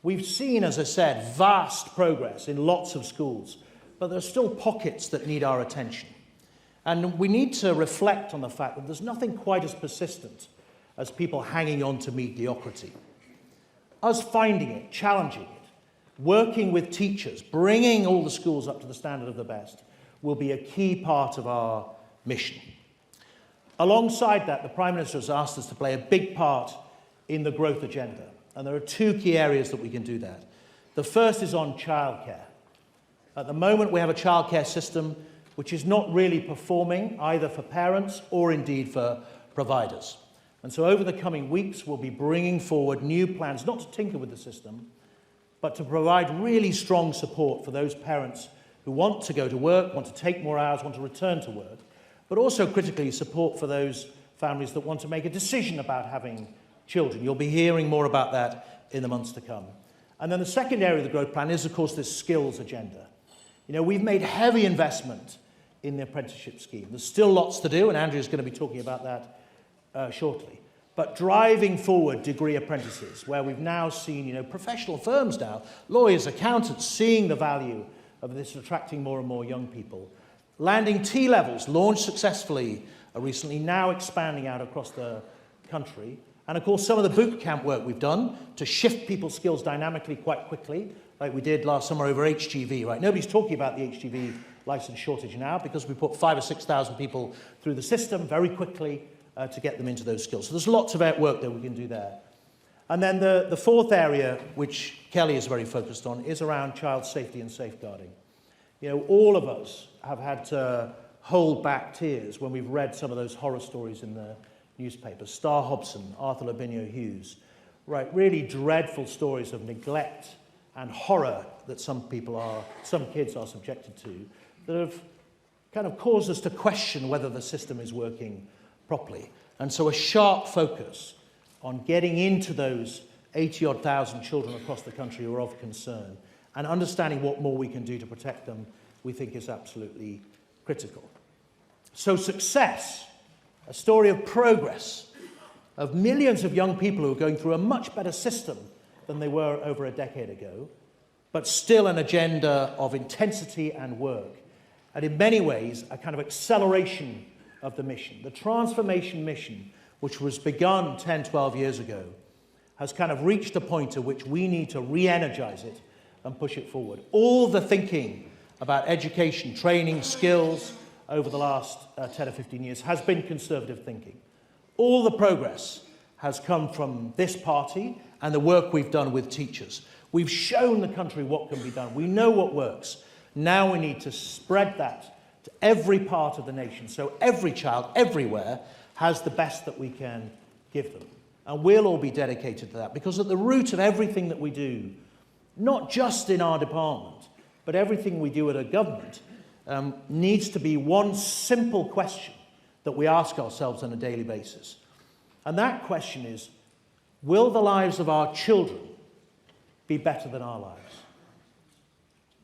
We've seen, as I said, vast progress in lots of schools, but there are still pockets that need our attention. And we need to reflect on the fact that there's nothing quite as persistent as people hanging on to mediocrity. Us finding it, challenging it, working with teachers, bringing all the schools up to the standard of the best will be a key part of our mission. Alongside that, the Prime Minister has asked us to play a big part in the growth agenda. And there are 2 key areas that we can do that. The first is on childcare. At the moment, we have a childcare system which is not really performing either for parents or indeed for providers. And so over the coming weeks, we'll be bringing forward new plans, not to tinker with the system, but to provide really strong support for those parents who want to go to work, want to take more hours, want to return to work, but also critically support for those families that want to make a decision about having children. You'll be hearing more about that in the months to come. And then the second area of the growth plan is, of course, this skills agenda. You know, we've made heavy investment in the apprenticeship scheme. There's still lots to do, and Andrew's going to be talking about that shortly. But driving forward degree apprentices, where we've now seen, you know, professional firms now, lawyers, accountants, seeing the value of this, attracting more and more young people. Landing T-levels, launched successfully recently, now expanding out across the country. And of course, some of the boot camp work we've done to shift people's skills dynamically quite quickly, like we did last summer over HGV, right? Nobody's talking about the HGV license shortage now because we put 5,000 or 6,000 people through the system very quickly to get them into those skills. So there's lots of work that we can do there. And then the fourth area, which Kelly is very focused on, is around child safety and safeguarding. You know, all of us have had to hold back tears when we've read some of those horror stories in the newspapers. Star Hobson, Arthur Lavinia Hughes, right? Really dreadful stories of neglect and horror that some kids are subjected to, that have kind of caused us to question whether the system is working properly. And so a sharp focus on getting into those 80-odd thousand children across the country who are of concern and understanding what more we can do to protect them, we think is absolutely critical. So success, a story of progress, of millions of young people who are going through a much better system than they were over a decade ago, but still an agenda of intensity and work. And in many ways, a kind of acceleration of the mission. The transformation mission, which was begun 10, 12 years ago, has kind of reached a point at which we need to re-energize it and push it forward. All the thinking about education, training, skills over the last 10 or 15 years has been conservative thinking. All the progress has come from this party and the work we've done with teachers. We've shown the country what can be done. We know what works. Now we need to spread that to every part of the nation, so every child, everywhere, has the best that we can give them. And we'll all be dedicated to that, because at the root of everything that we do, not just in our department, but everything we do at a government, needs to be one simple question that we ask ourselves on a daily basis. And that question is, will the lives of our children be better than our lives?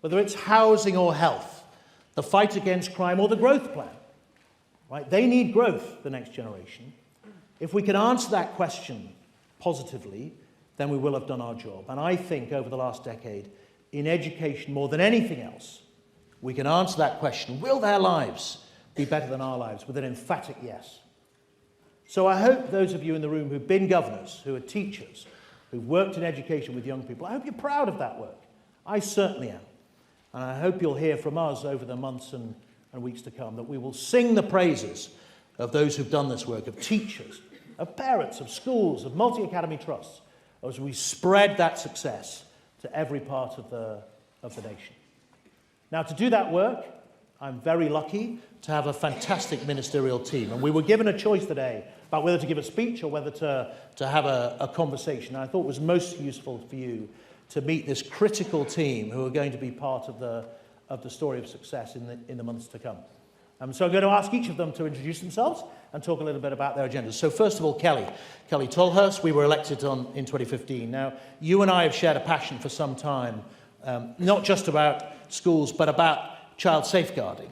Whether it's housing or health, the fight against crime or the growth plan, right? They need growth, the next generation. If we can answer that question positively, then we will have done our job. And I think over the last decade, in education more than anything else, we can answer that question, will their lives be better than our lives, with an emphatic yes. So I hope those of you in the room who've been governors, who are teachers, who've worked in education with young people, I hope you're proud of that work. I certainly am. And I hope you'll hear from us over the months and weeks to come that we will sing the praises of those who've done this work, of teachers, of parents, of schools, of multi-academy trusts, as we spread that success to every part of the nation. Now, to do that work, I'm very lucky to have a fantastic ministerial team. And we were given a choice today about whether to give a speech or whether to have a conversation. And I thought it was most useful for you to meet this critical team who are going to be part of the story of success in the months to come. So I'm going to ask each of them to introduce themselves and talk a little bit about their agendas. So first of all, Kelly Tolhurst, we were elected in 2015. Now, you and I have shared a passion for some time, not just about schools, but about child safeguarding.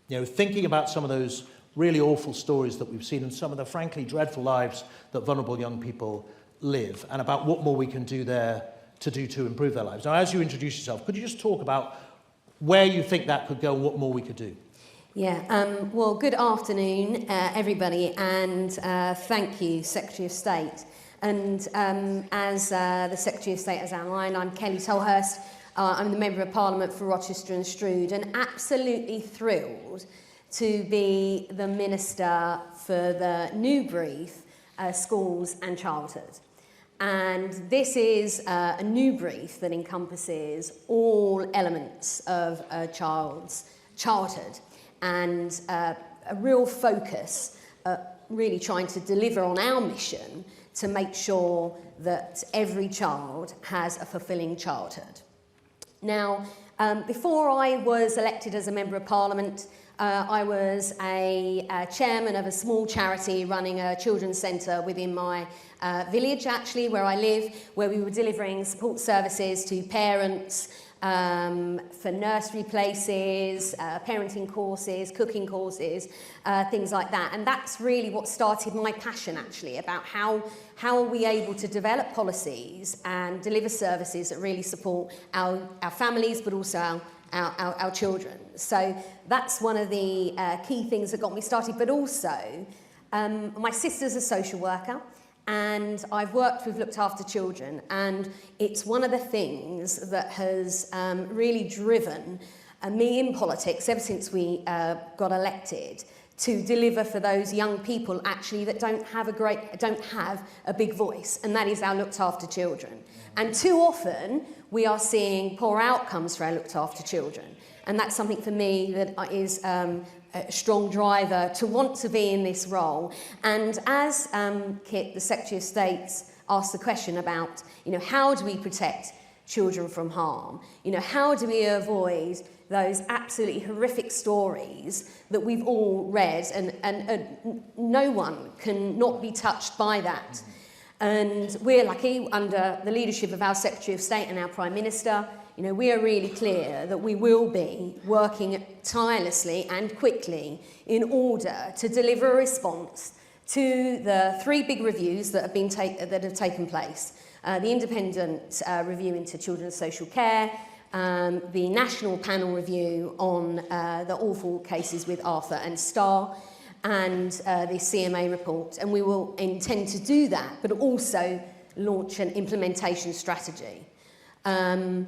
You know, thinking about some of those really awful stories that we've seen and some of the frankly dreadful lives that vulnerable young people live, and about what more we can do there to improve their lives. Now, as you introduce yourself, could you just talk about where you think that could go and what more we could do? Yeah, well, good afternoon, everybody, and thank you, Secretary of State. And as the Secretary of State has outlined, I'm Kelly Tolhurst. I'm the Member of Parliament for Rochester and Stroud, and absolutely thrilled to be the Minister for the new brief, Schools and Childhood. And this is a new brief that encompasses all elements of a child's childhood, and a real focus, really trying to deliver on our mission to make sure that every child has a fulfilling childhood. Now, before I was elected as a Member of Parliament, I was a chairman of a small charity running a children's centre within my village, actually, where I live, where we were delivering support services to parents for nursery places, parenting courses, cooking courses, things like that. And that's really what started my passion, actually, about how are we able to develop policies and deliver services that really support our families, but also our children. So that's one of the key things that got me started. But also, my sister's a social worker, and I've worked with Looked After Children, and it's one of the things that has really driven me in politics ever since we got elected, to deliver for those young people actually that don't have a big voice, and that is our Looked After Children. And too often we are seeing poor outcomes for our Looked After Children, and that's something for me that is a strong driver to want to be in this role. And as Kit, the Secretary of State, asked the question about, how do we protect children from harm? How do we avoid those absolutely horrific stories that we've all read, and no one can not be touched by that. And we're lucky, under the leadership of our Secretary of State and our Prime Minister, we are really clear that we will be working tirelessly and quickly in order to deliver a response to the 3 big reviews that have taken place. The independent review into children's social care, the national panel review on the awful cases with Arthur and Star, and the CMA report. And we will intend to do that, but also launch an implementation strategy. If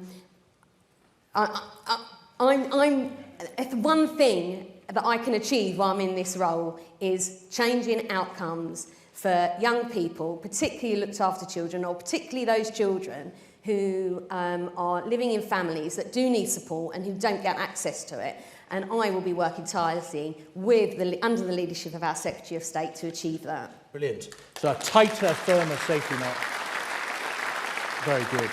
one thing that I can achieve while I'm in this role is changing outcomes for young people, particularly looked after children, or particularly those children who are living in families that do need support and who don't get access to it. And I will be working tirelessly under the leadership of our Secretary of State to achieve that. Brilliant. So a tighter, firmer safety net. Very good.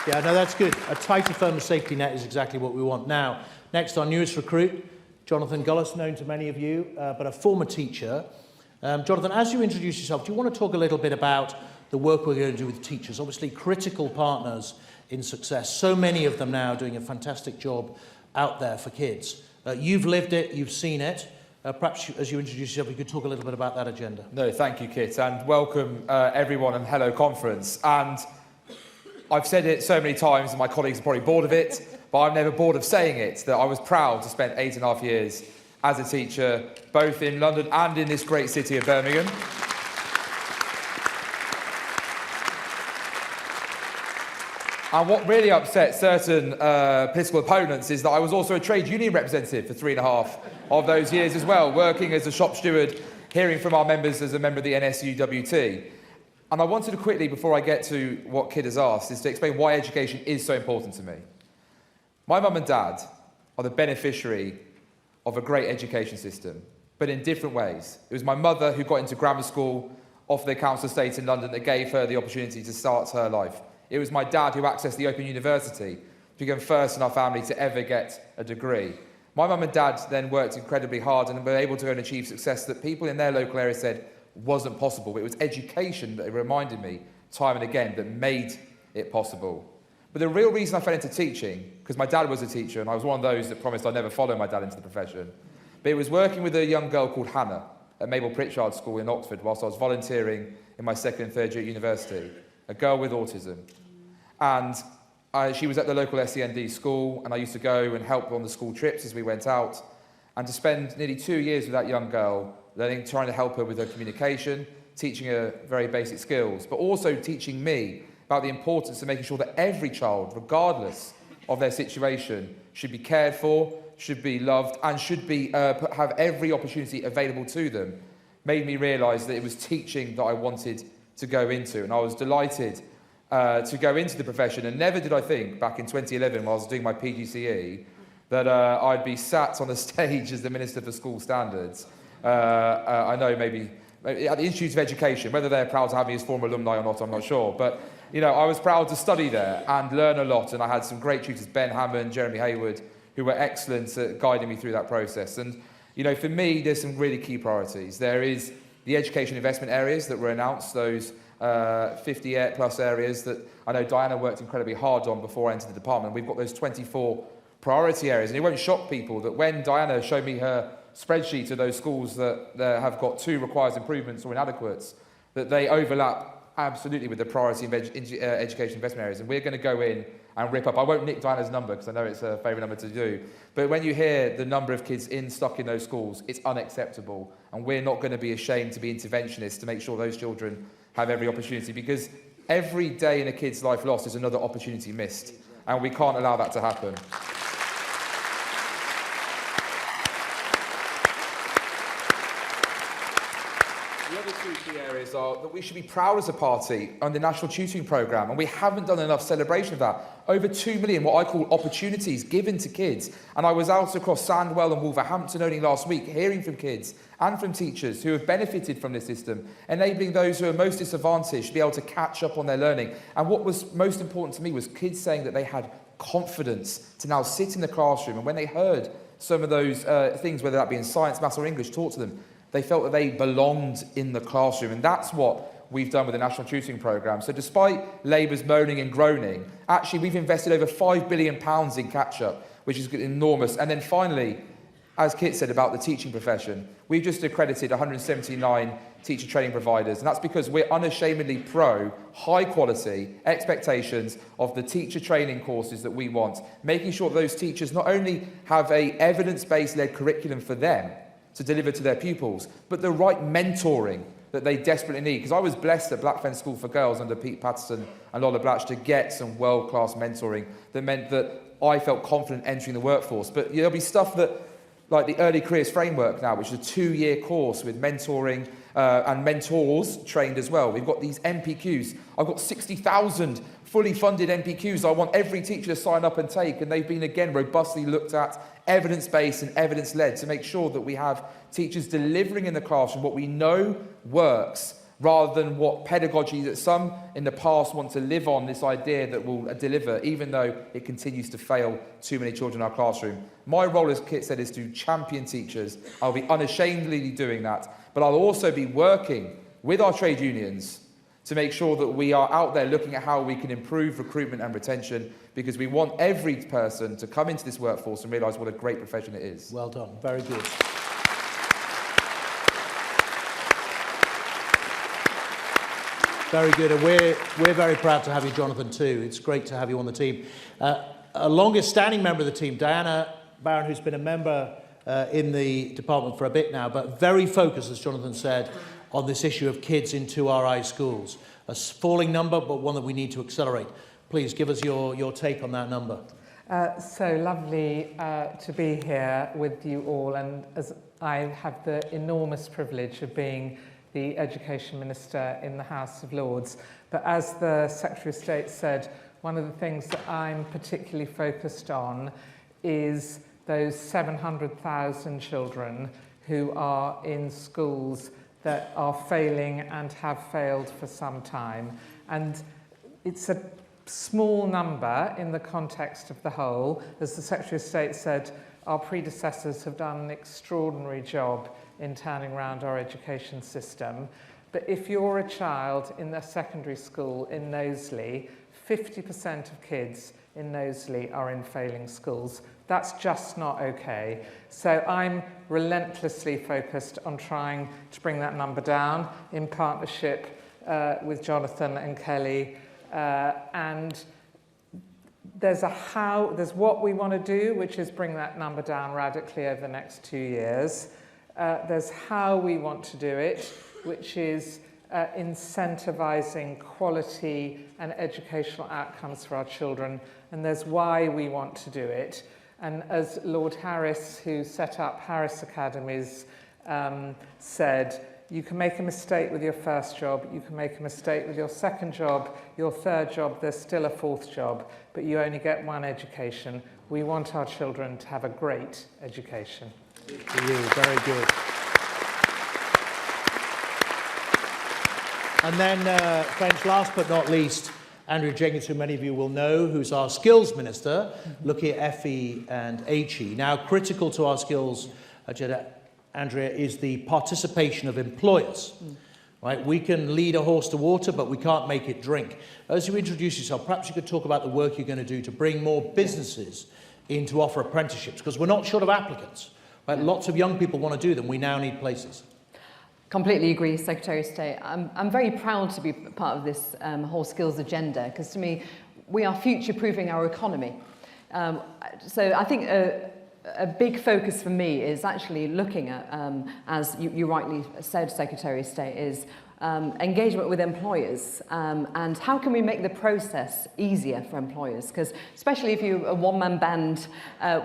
Yeah, no, that's good. A tighter, firmer safety net is exactly what we want. Now, next, our newest recruit, Jonathan Gullis, known to many of you, but a former teacher. Jonathan, as you introduce yourself, do you want to talk a little bit about the work we're going to do with teachers? Obviously, critical partners in success. So many of them now doing a fantastic job out there for kids. You've lived it, you've seen it. Perhaps as you introduce yourself, you could talk a little bit about that agenda. No, thank you, Kit, and welcome everyone, and hello, conference. And I've said it so many times, and my colleagues are probably bored of it, but I'm never bored of saying it, that I was proud to spend 8.5 years as a teacher, both in London and in this great city of Birmingham. And what really upset certain political opponents is that I was also a trade union representative for 3.5 of those years as well, working as a shop steward, hearing from our members as a member of the NSUWT. And I wanted to quickly, before I get to what Kid has asked, is to explain why education is so important to me. My mum and dad are the beneficiary of a great education system, but in different ways. It was my mother who got into grammar school off the council estate in London that gave her the opportunity to start her life. It was my dad who accessed the Open University, became first in our family to ever get a degree. My mum and dad then worked incredibly hard and were able to go and achieve success that people in their local area said wasn't possible. It was education that reminded me time and again that made it possible. But the real reason I fell into teaching, because my dad was a teacher and I was one of those that promised I'd never follow my dad into the profession, but it was working with a young girl called Hannah at Mabel Pritchard School in Oxford whilst I was volunteering in my second and third year at university, a girl with autism. And she was at the local SEND school, and I used to go and help on the school trips as we went out, and to spend nearly 2 years with that young girl, trying to help her with her communication, teaching her very basic skills, but also teaching me about the importance of making sure that every child, regardless of their situation, should be cared for, should be loved, and should be have every opportunity available to them, made me realise that it was teaching that I wanted to go into. And I was delighted to go into the profession, and never did I think, back in 2011 while I was doing my PGCE, that I'd be sat on a stage as the Minister for School Standards. I know maybe at the Institute of Education, whether they're proud to have me as former alumni or not, I'm not sure. But, you know, I was proud to study there and learn a lot, and I had some great tutors, Ben Hammond, Jeremy Hayward, who were excellent at guiding me through that process. And, you know, for me, there's some really key priorities. There is the education investment areas that were announced, those 50 plus areas that I know Diana worked incredibly hard on before I entered the department. We've got those 24 priority areas, and it won't shock people that when Diana showed me her spreadsheet of those schools that have got 2 requires improvements or inadequates, that they overlap absolutely with the priority education investment areas. And we're going to go in and rip up. I won't nick Diana's number because I know it's her favourite number to do. But when you hear the number of kids stuck in those schools, it's unacceptable. And we're not going to be ashamed to be interventionists to make sure those children have every opportunity, because every day in a kid's life lost is another opportunity missed. And we can't allow that to happen. The other 2 key areas are that we should be proud as a party on the National Tutoring Programme, and we haven't done enough celebration of that. Over 2 million, what I call opportunities given to kids. And I was out across Sandwell and Wolverhampton only last week, hearing from kids and from teachers who have benefited from this system, enabling those who are most disadvantaged to be able to catch up on their learning. And what was most important to me was kids saying that they had confidence to now sit in the classroom, and when they heard some of those things, whether that be in science, maths or English, taught to them, they felt that they belonged in the classroom. And that's what we've done with the National Tutoring Programme. So despite Labour's moaning and groaning, actually we've invested over £5 billion in catch-up, which is enormous. And then finally, as Kit said about the teaching profession, we've just accredited 179 teacher training providers, and that's because we're unashamedly pro high quality expectations of the teacher training courses that we want, making sure that those teachers not only have a evidence-based led curriculum for them to deliver to their pupils, but the right mentoring that they desperately need. Because I was blessed at Blackfen School for Girls under Pete Patterson and Lola Blatch to get some world-class mentoring that meant that I felt confident entering the workforce. But there'll be stuff that, like the Early Careers Framework now, which is a 2-year course with mentoring and mentors trained as well. We've got these MPQs. I've got 60,000 fully funded MPQs I want every teacher to sign up and take, and they've been, again, robustly looked at, evidence-based and evidence-led, to make sure that we have teachers delivering in the classroom what we know works, rather than what pedagogy that some in the past want to live on, this idea that will deliver, even though it continues to fail too many children in our classroom. My role, as Kit said, is to champion teachers. I'll be unashamedly doing that, but I'll also be working with our trade unions to make sure that we are out there looking at how we can improve recruitment and retention, because we want every person to come into this workforce and realise what a great profession it is. Well done. Very good. Very good, and we're very proud to have you, Jonathan, too. It's great to have you on the team. A longest-standing member of the team, Diana Barron, who's been a member in the department for a bit now, but very focused, as Jonathan said, on this issue of kids in 2RI schools. A falling number, but one that we need to accelerate. Please give us your take on that number. So lovely to be here with you all, and as I have the enormous privilege of being the Education Minister in the House of Lords. But as the Secretary of State said, one of the things that I'm particularly focused on is those 700,000 children who are in schools that are failing and have failed for some time. And it's a small number in the context of the whole. As the Secretary of State said, our predecessors have done an extraordinary job in turning around our education system. But if you're a child in a secondary school in Knowsley, 50% of kids in Knowsley are in failing schools. That's just not okay. So I'm relentlessly focused on trying to bring that number down in partnership with Jonathan and Kelly. And there's what we want to do, which is bring that number down radically over the next 2 years. There's how we want to do it, which is incentivising quality and educational outcomes for our children. And there's why we want to do it. And as Lord Harris, who set up Harris Academies, said, you can make a mistake with your first job, you can make a mistake with your second job, your third job, there's still a fourth job, but you only get one education. We want our children to have a great education. Very good. And then, friends, last but not least, Andrea Jenkins, who many of you will know, who's our skills minister, looking at FE and HE. Now, critical to our skills agenda, Andrea, is the participation of employers. Right? We can lead a horse to water, but we can't make it drink. As you introduce yourself, perhaps you could talk about the work you're going to do to bring more businesses in to offer apprenticeships, because we're not short of applicants. Right? Lots of young people want to do them. We now need places. Completely agree, Secretary of State. I'm very proud to be part of this whole skills agenda, because to me, we are future-proofing our economy. So I think a big focus for me is actually looking at, as you rightly said, Secretary of State, is engagement with employers, and how can we make the process easier for employers? Because especially if you're a one-man band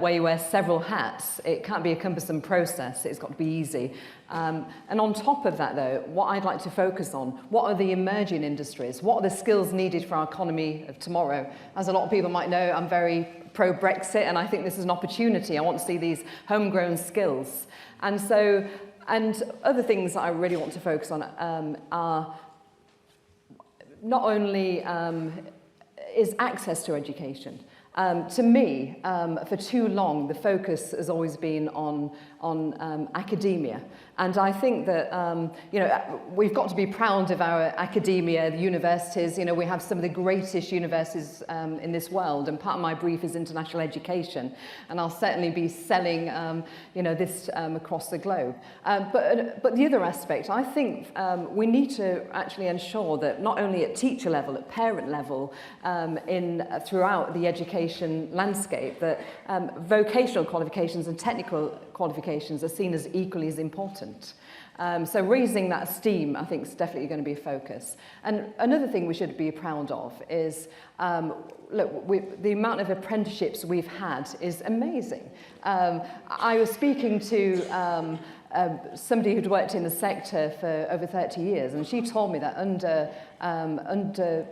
where you wear several hats, it can't be a cumbersome process. It's got to be easy. And on top of that, though, what I'd like to focus on, what are the emerging industries? What are the skills needed for our economy of tomorrow? As a lot of people might know, I'm very pro-Brexit, and I think this is an opportunity. I want to see these homegrown skills. And so, and other things that I really want to focus on are not only is access to education. To me, for too long, the focus has always been on academia. And I think that, you know, we've got to be proud of our academia, the universities. You know, we have some of the greatest universities in this world, and part of my brief is international education. And I'll certainly be selling, you know, this across the globe. But the other aspect, I think we need to actually ensure that not only at teacher level, at parent level, throughout the education landscape, that vocational qualifications and technical qualifications are seen as equally as important. So raising that esteem, I think, is definitely going to be a focus. And another thing we should be proud of is, look, the amount of apprenticeships we've had is amazing. I was speaking to somebody who'd worked in the sector for over 30 years, and she told me that under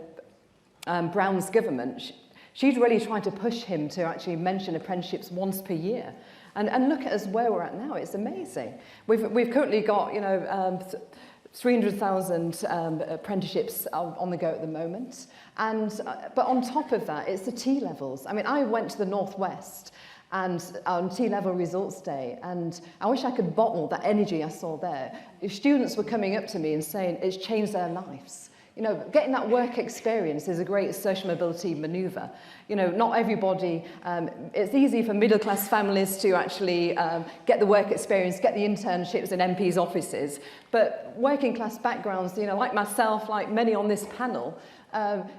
Brown's government, she'd really tried to push him to actually mention apprenticeships once per year. And look at us where we're at now. It's amazing. We've currently got, you know, 300,000 apprenticeships on the go at the moment. But on top of that, it's the T-levels. I mean, I went to the Northwest and on T-level results day, and I wish I could bottle that energy I saw there. If students were coming up to me and saying it's changed their lives. You know, getting that work experience is a great social mobility manoeuvre. You know, not everybody, it's easy for middle-class families to actually get the work experience, get the internships in MPs' offices, but working-class backgrounds, you know, like myself, like many on this panel,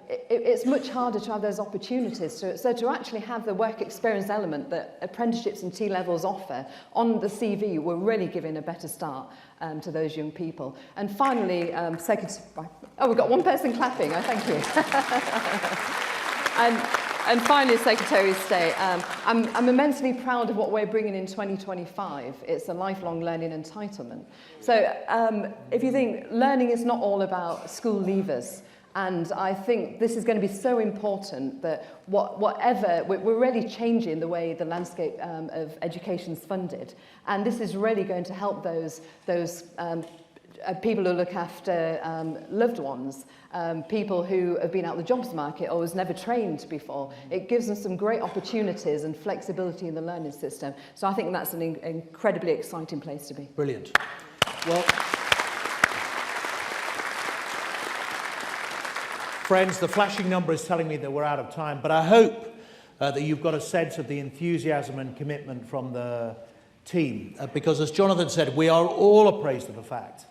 it's much harder to have those opportunities. So to actually have the work experience element that apprenticeships and T-levels offer on the CV, we're really giving a better start to those young people. And finally, we've got one person clapping. Oh, thank you. And finally, Secretary of State, I'm immensely proud of what we're bringing in 2025. It's a lifelong learning entitlement. So if you think learning is not all about school leavers, and I think this is going to be so important that whatever, we're really changing the way the landscape of education is funded. And this is really going to help those people who look after loved ones, people who have been out the jobs market or was never trained before. It gives them some great opportunities and flexibility in the learning system. So I think that's an incredibly exciting place to be. Brilliant. Well, friends, the flashing number is telling me that we're out of time, but I hope that you've got a sense of the enthusiasm and commitment from the team, because as Jonathan said, we are all appraised of the fact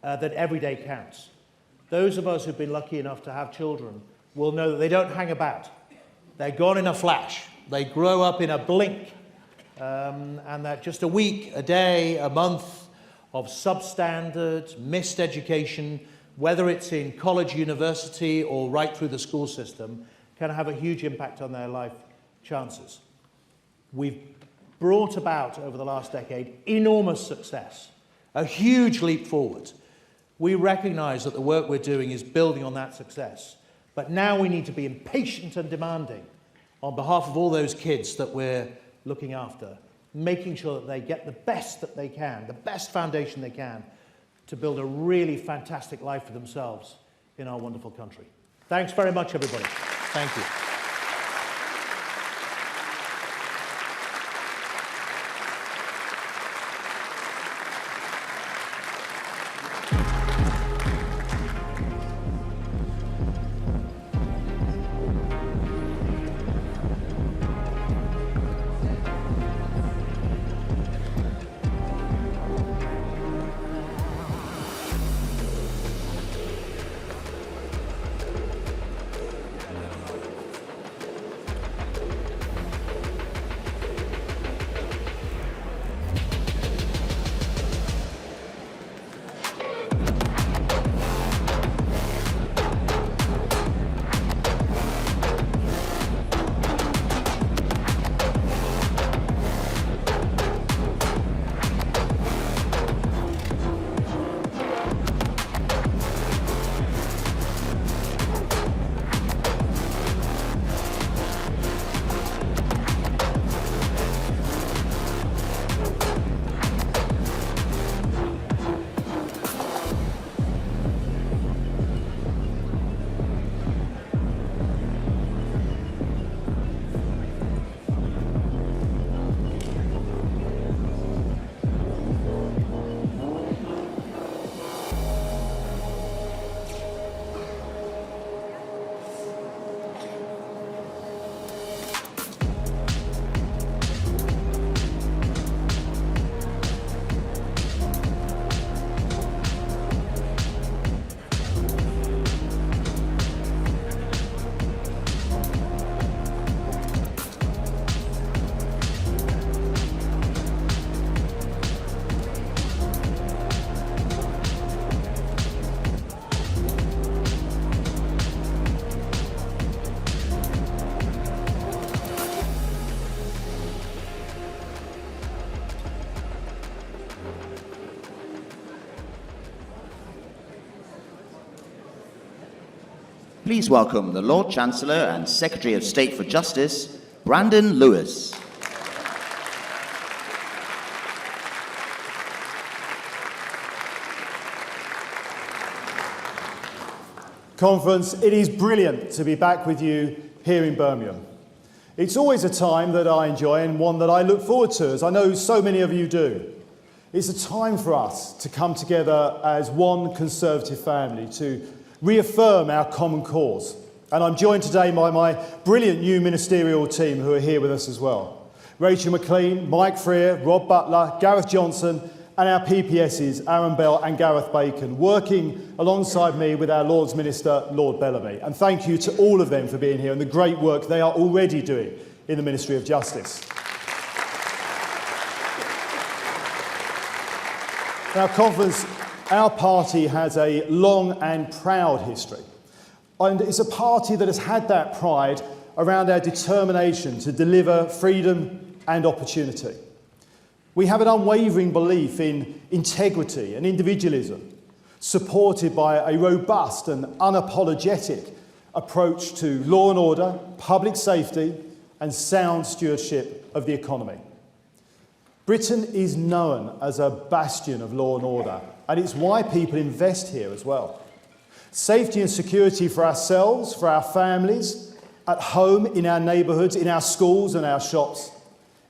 that every day counts. Those of us who've been lucky enough to have children will know that they don't hang about. They're gone in a flash. They grow up in a blink, and that just a week, a day, a month of substandard, missed education, whether it's in college, university, or right through the school system, can have a huge impact on their life chances. We've brought about, over the last decade, enormous success, a huge leap forward. We recognise that the work we're doing is building on that success. But now we need to be impatient and demanding on behalf of all those kids that we're looking after, making sure that they get the best that they can, the best foundation they can, to build a really fantastic life for themselves in our wonderful country. Thanks very much, everybody. Thank you. Please welcome the Lord Chancellor and Secretary of State for Justice, Brandon Lewis. Conference, it is brilliant to be back with you here in Birmingham. It's always a time that I enjoy and one that I look forward to, as I know so many of you do. It's a time for us to come together as one Conservative family to reaffirm our common cause. And I'm joined today by my brilliant new ministerial team who are here with us as well. Rachel McLean, Mike Freer, Rob Butler, Gareth Johnson, and our PPSs, Aaron Bell and Gareth Bacon, working alongside me with our Lords Minister, Lord Bellamy. And thank you to all of them for being here and the great work they are already doing in the Ministry of Justice. Now, Conference, our party has a long and proud history. And it's a party that has had that pride around our determination to deliver freedom and opportunity. We have an unwavering belief in integrity and individualism, supported by a robust and unapologetic approach to law and order, public safety, and sound stewardship of the economy. Britain is known as a bastion of law and order, and it's why people invest here as well. Safety and security for ourselves, for our families, at home, in our neighbourhoods, in our schools and our shops,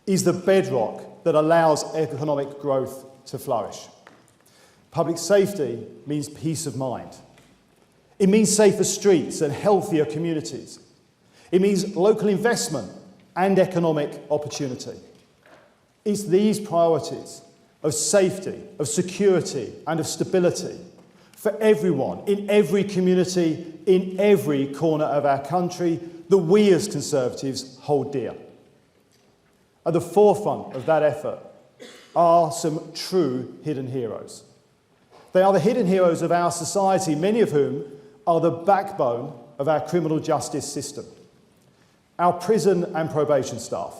is the bedrock that allows economic growth to flourish. Public safety means peace of mind. It means safer streets and healthier communities. It means local investment and economic opportunity. It's these priorities of safety, of security, and of stability for everyone, in every community, in every corner of our country, that we as Conservatives hold dear. At the forefront of that effort are some true hidden heroes. They are the hidden heroes of our society, many of whom are the backbone of our criminal justice system. Our prison and probation staff.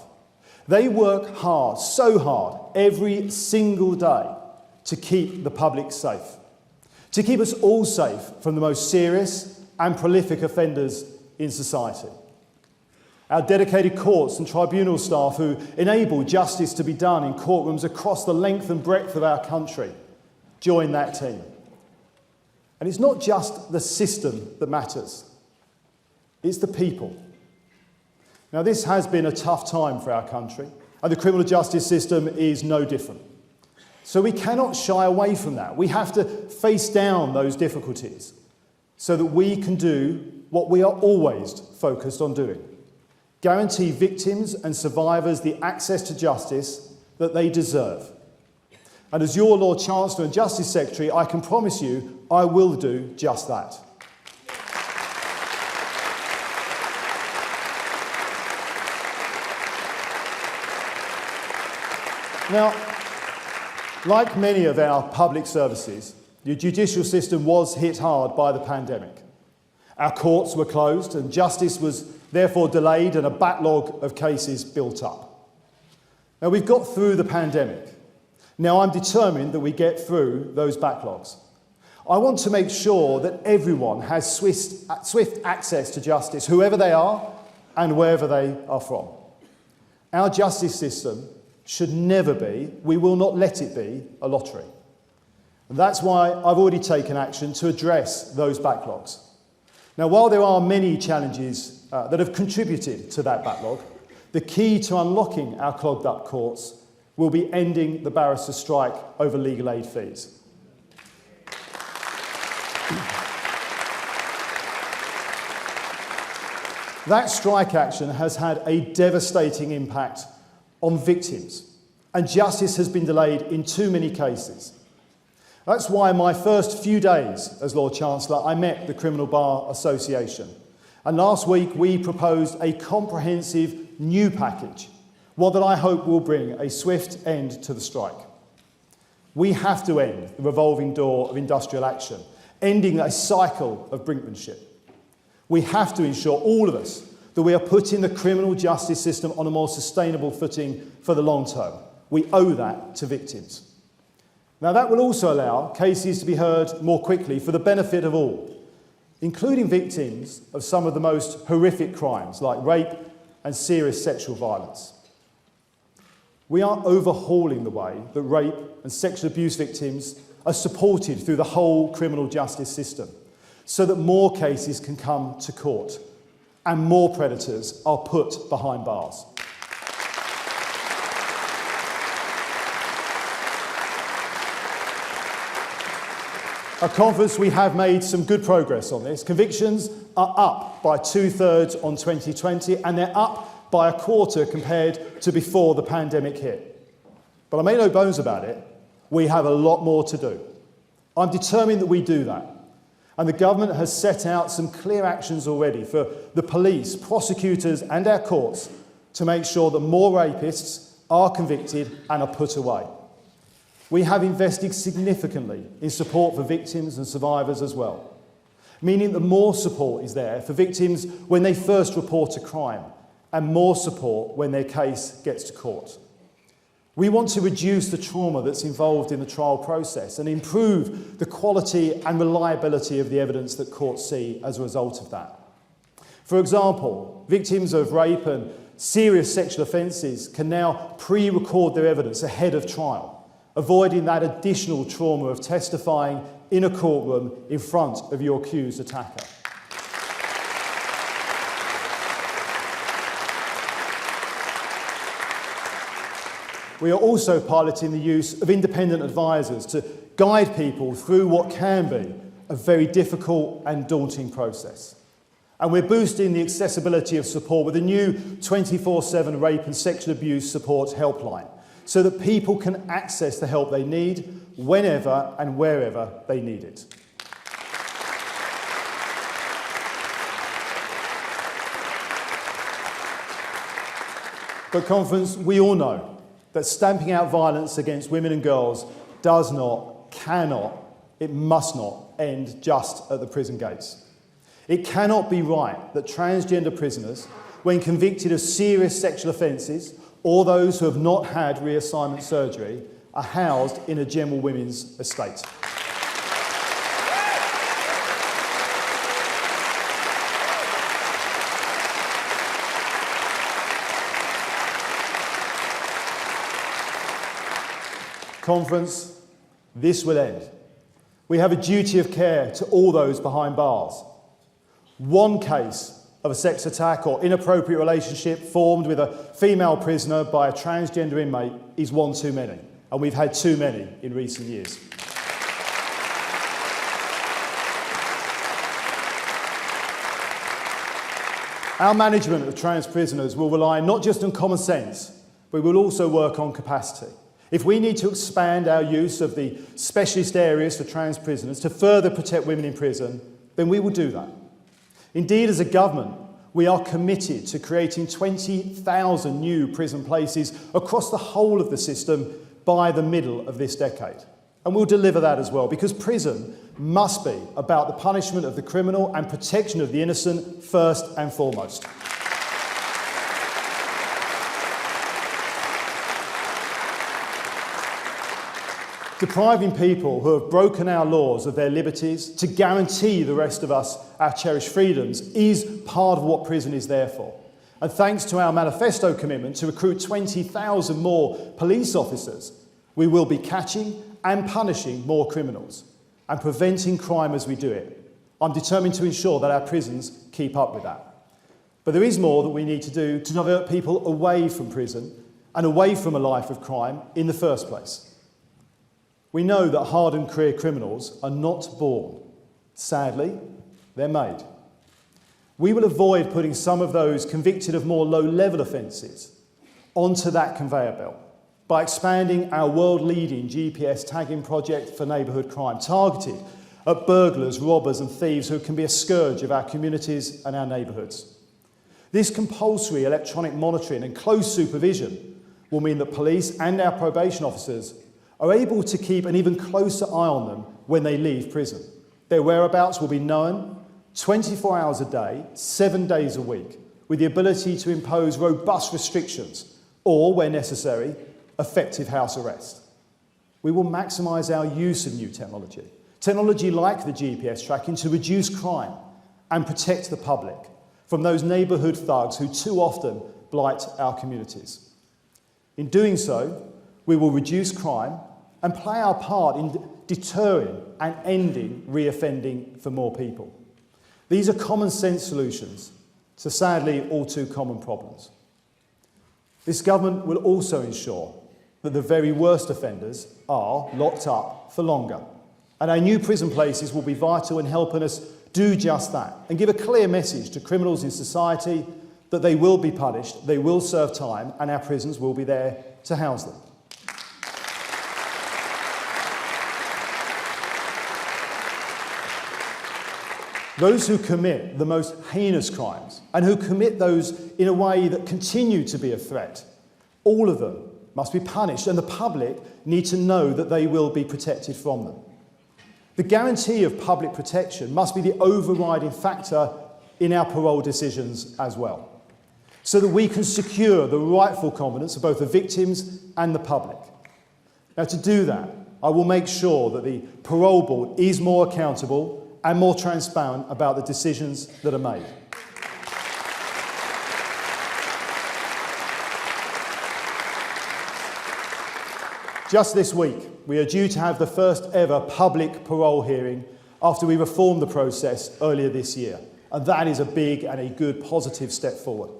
They work hard, so hard, every single day to keep the public safe, to keep us all safe from the most serious and prolific offenders in society. Our dedicated courts and tribunal staff who enable justice to be done in courtrooms across the length and breadth of our country join that team. And it's not just the system that matters, it's the people. Now, this has been a tough time for our country, and the criminal justice system is no different. So we cannot shy away from that. We have to face down those difficulties so that we can do what we are always focused on doing: guarantee victims and survivors the access to justice that they deserve. And as your Lord Chancellor and Justice Secretary, I can promise you I will do just that. Now, like many of our public services, the judicial system was hit hard by the pandemic. Our courts were closed and justice was therefore delayed and a backlog of cases built up. Now, we've got through the pandemic. Now, I'm determined that we get through those backlogs. I want to make sure that everyone has swift access to justice, whoever they are and wherever they are from. Our justice system should never be, we will not let it be, a lottery. And that's why I've already taken action to address those backlogs. Now, while there are many challenges that have contributed to that backlog, the key to unlocking our clogged up courts will be ending the barrister strike over legal aid fees. That strike action has had a devastating impact on victims, and justice has been delayed in too many cases. That's why in my first few days as Lord Chancellor, I met the Criminal Bar Association. And last week we proposed a comprehensive new package, one that I hope will bring a swift end to the strike. We have to end the revolving door of industrial action, ending a cycle of brinkmanship. We have to ensure, all of us, that we are putting the criminal justice system on a more sustainable footing for the long term. We owe that to victims. Now, that will also allow cases to be heard more quickly for the benefit of all, including victims of some of the most horrific crimes like rape and serious sexual violence. We are overhauling the way that rape and sexual abuse victims are supported through the whole criminal justice system, so that more cases can come to court and more predators are put behind bars. At conference, we have made some good progress on this. Convictions are up by 2/3 on 2020, and they're up by a quarter compared to before the pandemic hit. But I make no bones about it, we have a lot more to do. I'm determined that we do that. And the government has set out some clear actions already for the police, prosecutors and our courts to make sure that more rapists are convicted and are put away. We have invested significantly in support for victims and survivors as well. meaning that more support is there for victims when they first report a crime, and more support when their case gets to court. We want to reduce the trauma that's involved in the trial process and improve the quality and reliability of the evidence that courts see as a result of that. For example, victims of rape and serious sexual offences can now pre-record their evidence ahead of trial, avoiding that additional trauma of testifying in a courtroom in front of your accused attacker. We are also piloting the use of independent advisors to guide people through what can be a very difficult and daunting process. And we're boosting the accessibility of support with a new 24/7 rape and sexual abuse support helpline, so that people can access the help they need whenever and wherever they need it. But conference, we all know that stamping out violence against women and girls does not, cannot, it must not end just at the prison gates. It cannot be right that transgender prisoners, when convicted of serious sexual offences or those who have not had reassignment surgery, are housed in a general women's estate. Conference, this will end. We have a duty of care to all those behind bars. One case of a sex attack or inappropriate relationship formed with a female prisoner by a transgender inmate is one too many, and we've had too many in recent years. Our management of trans prisoners will rely not just on common sense, but we will also work on capacity. If we need to expand our use of the specialist areas for trans prisoners to further protect women in prison, then we will do that. Indeed, as a government, we are committed to creating 20,000 new prison places across the whole of the system by the middle of this decade. And we'll deliver that as well, because prison must be about the punishment of the criminal and protection of the innocent first and foremost. Depriving people who have broken our laws of their liberties to guarantee the rest of us our cherished freedoms is part of what prison is there for. And thanks to our manifesto commitment to recruit 20,000 more police officers, we will be catching and punishing more criminals and preventing crime as we do it. I'm determined to ensure that our prisons keep up with that. But there is more that we need to do to divert people away from prison and away from a life of crime in the first place. We know that hardened career criminals are not born. Sadly, they're made. We will avoid putting some of those convicted of more low-level offences onto that conveyor belt by expanding our world-leading GPS tagging project for neighbourhood crime, targeted at burglars, robbers and thieves who can be a scourge of our communities and our neighbourhoods. This compulsory electronic monitoring and close supervision will mean that police and our probation officers are able to keep an even closer eye on them when they leave prison. Their whereabouts will be known 24 hours a day, 7 days a week, with the ability to impose robust restrictions or, where necessary, effective house arrest. We will maximise our use of new technology like the GPS tracking, to reduce crime and protect the public from those neighbourhood thugs who too often blight our communities. In doing so, we will reduce crime and play our part in deterring and ending reoffending for more people. These are common sense solutions to sadly all too common problems. This government will also ensure that the very worst offenders are locked up for longer. And our new prison places will be vital in helping us do just that and give a clear message to criminals in society that they will be punished, they will serve time, and our prisons will be there to house them. Those who commit the most heinous crimes and who commit those in a way that continue to be a threat, all of them must be punished, and the public need to know that they will be protected from them. The guarantee of public protection must be the overriding factor in our parole decisions as well, so that we can secure the rightful confidence of both the victims and the public. Now, to do that, I will make sure that the Parole Board is more accountable and more transparent about the decisions that are made. Just this week, we are due to have the first ever public parole hearing after we reformed the process earlier this year. And that is a big and a good positive step forward.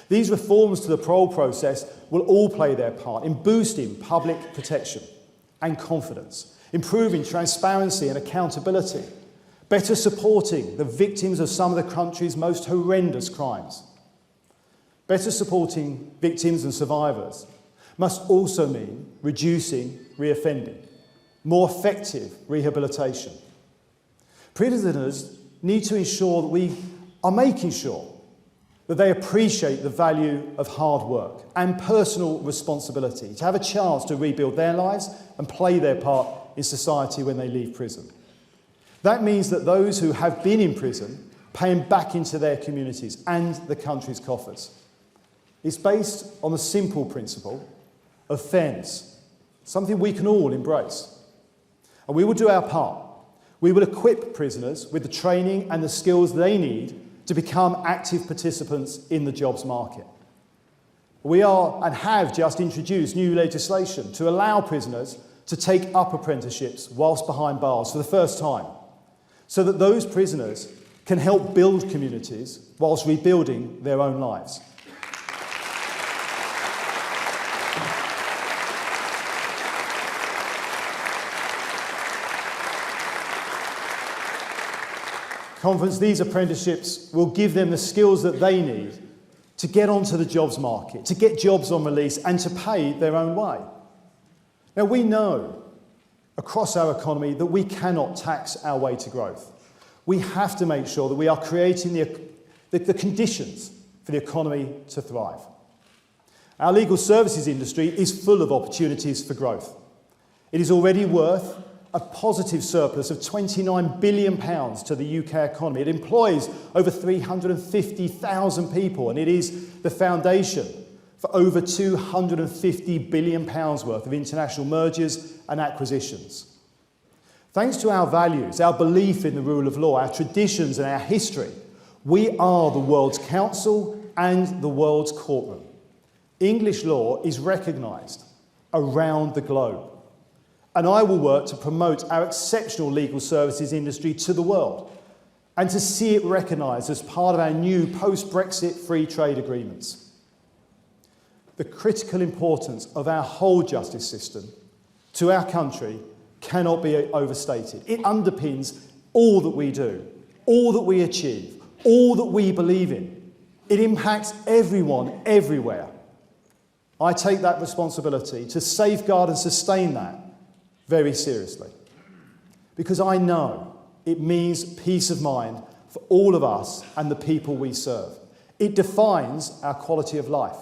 These reforms to the parole process will all play their part in boosting public protection and confidence, improving transparency and accountability, better supporting the victims of some of the country's most horrendous crimes. Better supporting victims and survivors must also mean reducing reoffending, more effective rehabilitation. Prisoners need to ensure that we are making sure that they appreciate the value of hard work and personal responsibility to have a chance to rebuild their lives and play their part in society when they leave prison. That means that those who have been in prison pay back into their communities and the country's coffers. It's based on the simple principle of fairness, something we can all embrace. And we will do our part. We will equip prisoners with the training and the skills they need to become active participants in the jobs market. We are and have just introduced new legislation to allow prisoners to take up apprenticeships whilst behind bars for the first time, so that those prisoners can help build communities whilst rebuilding their own lives. Conference, these apprenticeships will give them the skills that they need to get onto the jobs market, to get jobs on release and to pay their own way. Now, we know across our economy that we cannot tax our way to growth. We have to make sure that we are creating the conditions for the economy to thrive. Our legal services industry is full of opportunities for growth. It is already worth a positive surplus of £29 billion to the UK economy. It employs over 350,000 people, and it is the foundation for over £250 billion worth of international mergers and acquisitions. Thanks to our values, our belief in the rule of law, our traditions and our history, we are the world's council and the world's courtroom. English law is recognised around the globe. And I will work to promote our exceptional legal services industry to the world and to see it recognised as part of our new post-Brexit free trade agreements. The critical importance of our whole justice system to our country cannot be overstated. It underpins all that we do, all that we achieve, all that we believe in. It impacts everyone, everywhere. I take that responsibility to safeguard and sustain that very seriously, because I know it means peace of mind for all of us and the people we serve. It defines our quality of life.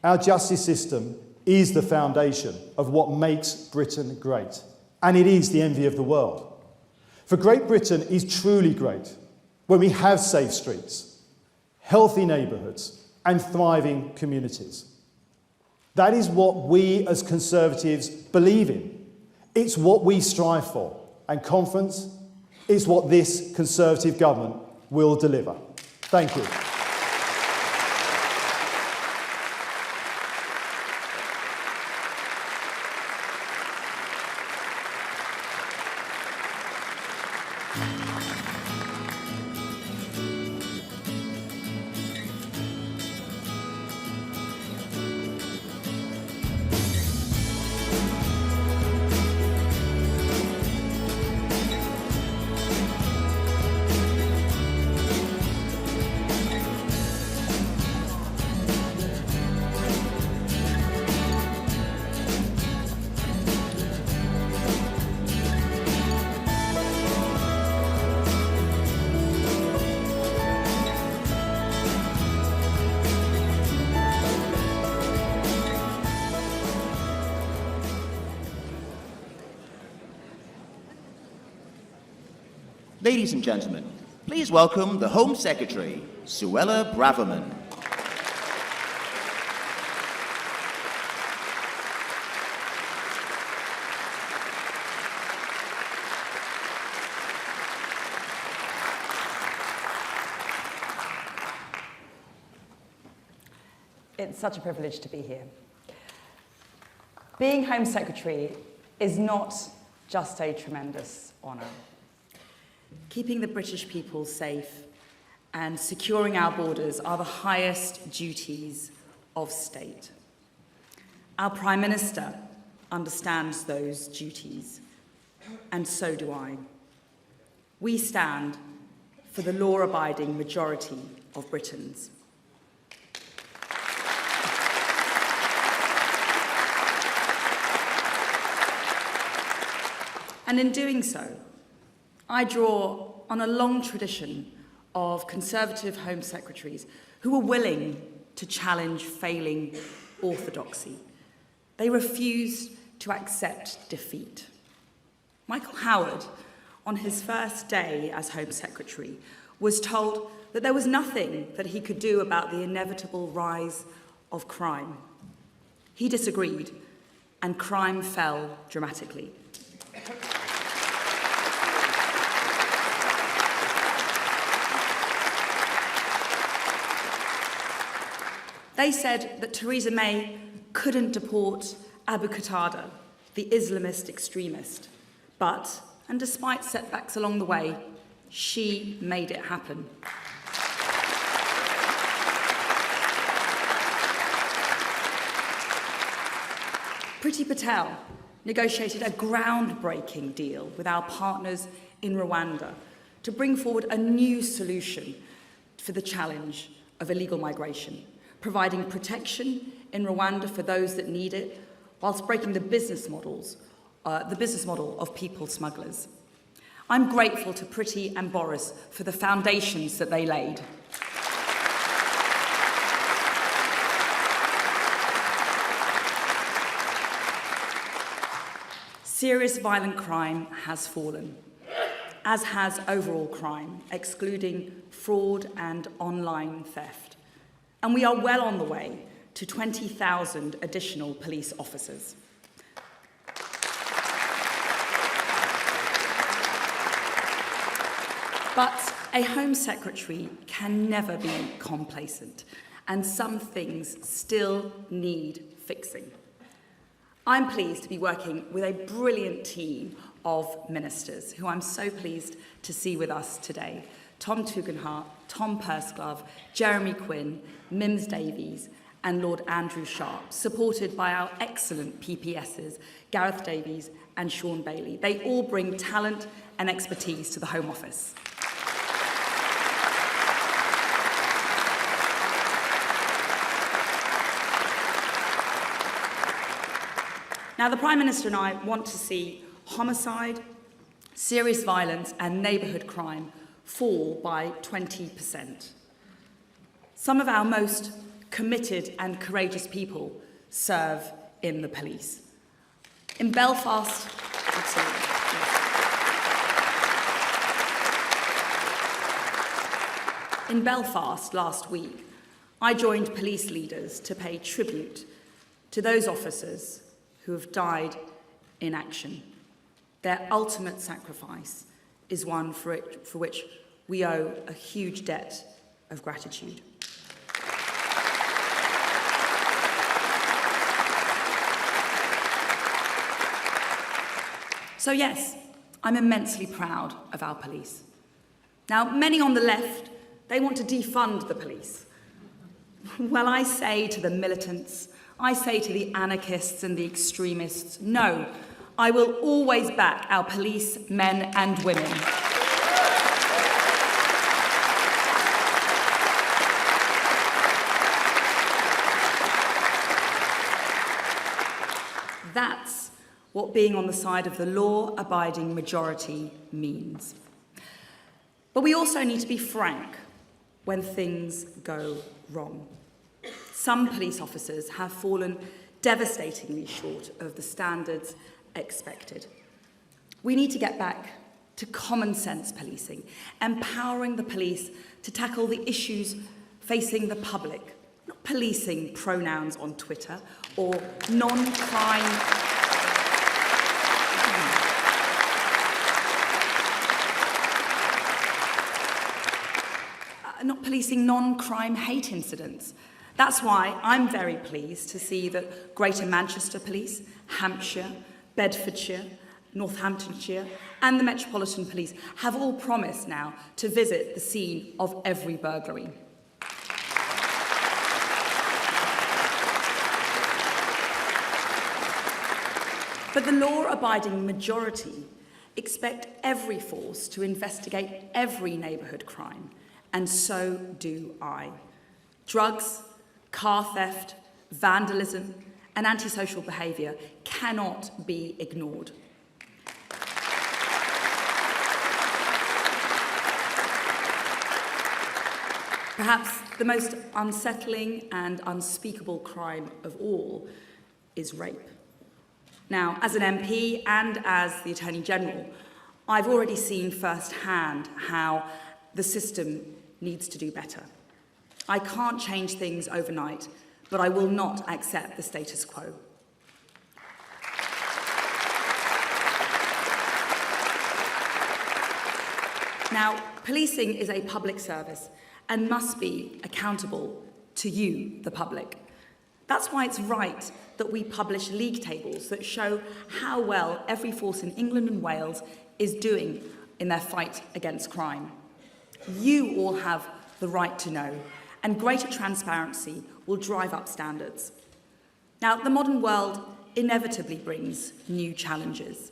Our justice system is the foundation of what makes Britain great, and it is the envy of the world. For Great Britain is truly great when we have safe streets, healthy neighbourhoods, and thriving communities. That is what we as Conservatives believe in. It's what we strive for. And Conference is what this Conservative government will deliver. Thank you. Ladies and gentlemen, please welcome the Home Secretary, Suella Braverman. It's such a privilege to be here. Being Home Secretary is not just a tremendous honour. Keeping the British people safe and securing our borders are the highest duties of state. Our Prime Minister understands those duties, and so do I. We stand for the law-abiding majority of Britons. And in doing so, I draw on a long tradition of Conservative Home Secretaries who were willing to challenge failing orthodoxy. They refused to accept defeat. Michael Howard, on his first day as Home Secretary, was told that there was nothing that he could do about the inevitable rise of crime. He disagreed, and crime fell dramatically. They said that Theresa May couldn't deport Abu Qatada, the Islamist extremist. But, and despite setbacks along the way, she made it happen. Priti Patel negotiated a groundbreaking deal with our partners in Rwanda to bring forward a new solution for the challenge of illegal migration, providing protection in Rwanda for those that need it, whilst breaking the business model of people smugglers. I'm grateful to Priti and Boris for the foundations that they laid. Serious violent crime has fallen, as has overall crime, excluding fraud and online theft. And we are well on the way to 20,000 additional police officers. But a Home Secretary can never be complacent, and some things still need fixing. I'm pleased to be working with a brilliant team of ministers who I'm so pleased to see with us today. Tom Tugendhat, Tom Pursglove, Jeremy Quinn, Mims Davies and Lord Andrew Sharp, supported by our excellent PPSs, Gareth Davies and Sean Bailey. They all bring talent and expertise to the Home Office. Now, the Prime Minister and I want to see homicide, serious violence and neighbourhood crime fall by 20%. Some of our most committed and courageous people serve in the police. In Belfast, In Belfast last week, I joined police leaders to pay tribute to those officers who have died in action. Their ultimate sacrifice is one for which we owe a huge debt of gratitude. So yes, I'm immensely proud of our police. Now, many on the left, they want to defund the police. Well, I say to the militants, I say to the anarchists and the extremists, no, I will always back our police men and women. That's what being on the side of the law-abiding majority means. But we also need to be frank when things go wrong. Some police officers have fallen devastatingly short of the standards expected. We need to get back to common sense policing, empowering the police to tackle the issues facing the public, not policing pronouns on Twitter or non-crime. Not policing non-crime hate incidents. That's why I'm very pleased to see that Greater Manchester Police, Hampshire, Bedfordshire, Northamptonshire and the Metropolitan Police have all promised now to visit the scene of every burglary. But the law-abiding majority expect every force to investigate every neighbourhood crime, and so do I. Drugs, car theft, vandalism and antisocial behaviour cannot be ignored. Perhaps the most unsettling and unspeakable crime of all is rape. Now, as an MP and as the Attorney General, I've already seen firsthand how the system needs to do better. I can't change things overnight, but I will not accept the status quo. Now, policing is a public service and must be accountable to you, the public. That's why it's right that we publish league tables that show how well every force in England and Wales is doing in their fight against crime. You all have the right to know, and greater transparency will drive up standards. Now, the modern world inevitably brings new challenges.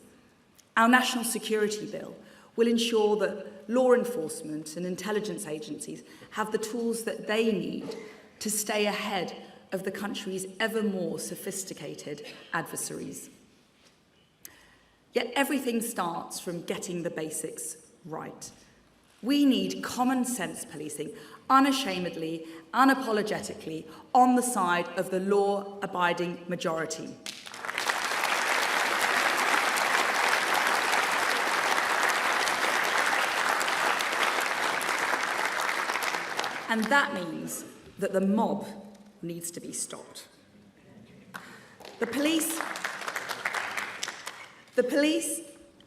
Our National Security Bill will ensure that law enforcement and intelligence agencies have the tools that they need to stay ahead of the country's ever more sophisticated adversaries. Yet everything starts from getting the basics right. We need common sense policing, unashamedly, unapologetically, on the side of the law-abiding majority. And that means that the mob needs to be stopped. The police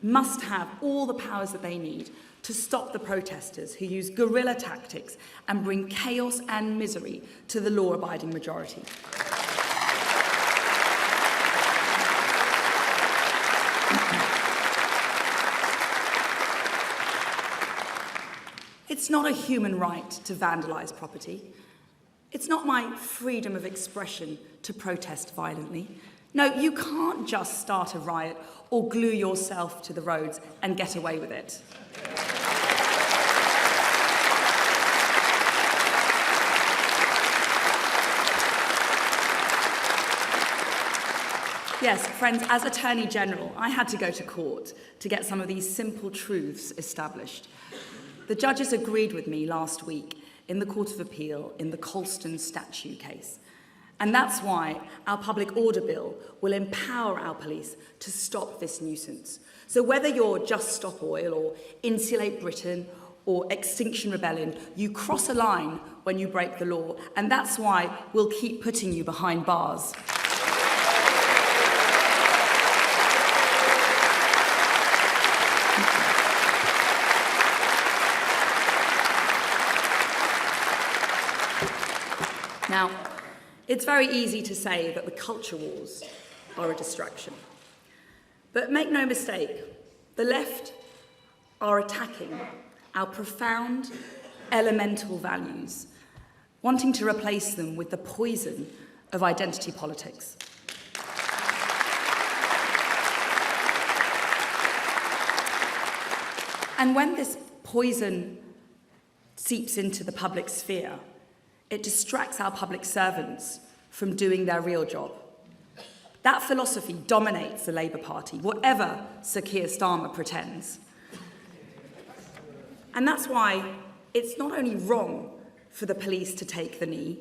must have all the powers that they need to stop the protesters who use guerrilla tactics and bring chaos and misery to the law-abiding majority. It's not a human right to vandalise property. It's not my freedom of expression to protest violently. No, you can't just start a riot or glue yourself to the roads and get away with it. Yes, friends, as Attorney General, I had to go to court to get some of these simple truths established. The judges agreed with me last week in the Court of Appeal in the Colston statue case. And that's why our Public Order Bill will empower our police to stop this nuisance. So whether you're Just Stop Oil or Insulate Britain or Extinction Rebellion, you cross a line when you break the law, and that's why we'll keep putting you behind bars. Now, it's very easy to say that the culture wars are a distraction. But make no mistake, the left are attacking our profound, elemental values, wanting to replace them with the poison of identity politics. And when this poison seeps into the public sphere, it distracts our public servants from doing their real job. That philosophy dominates the Labour Party, whatever Sir Keir Starmer pretends. And that's why it's not only wrong for the police to take the knee,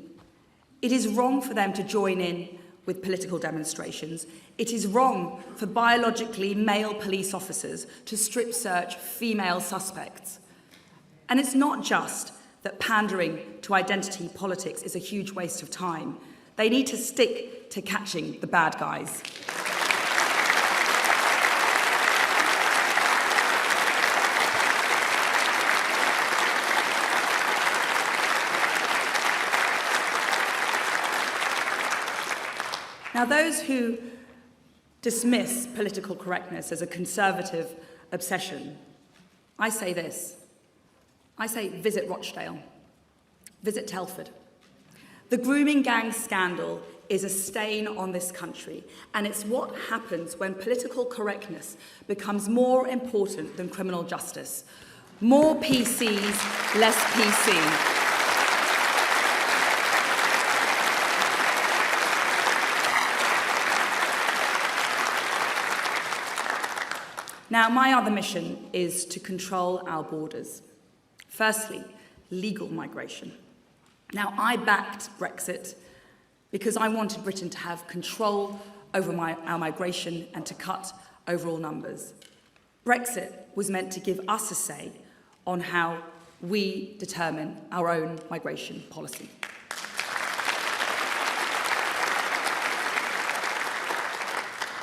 it is wrong for them to join in with political demonstrations, it is wrong for biologically male police officers to strip search female suspects. And it's not just that pandering to identity politics is a huge waste of time. They need to stick to catching the bad guys. Now, those who dismiss political correctness as a conservative obsession, I say this. I say visit Rochdale, visit Telford. The grooming gang scandal is a stain on this country, and it's what happens when political correctness becomes more important than criminal justice. More PCs, less PC. Now, my other mission is to control our borders. Firstly, legal migration. Now, I backed Brexit because I wanted Britain to have control over our migration and to cut overall numbers. Brexit was meant to give us a say on how we determine our own migration policy.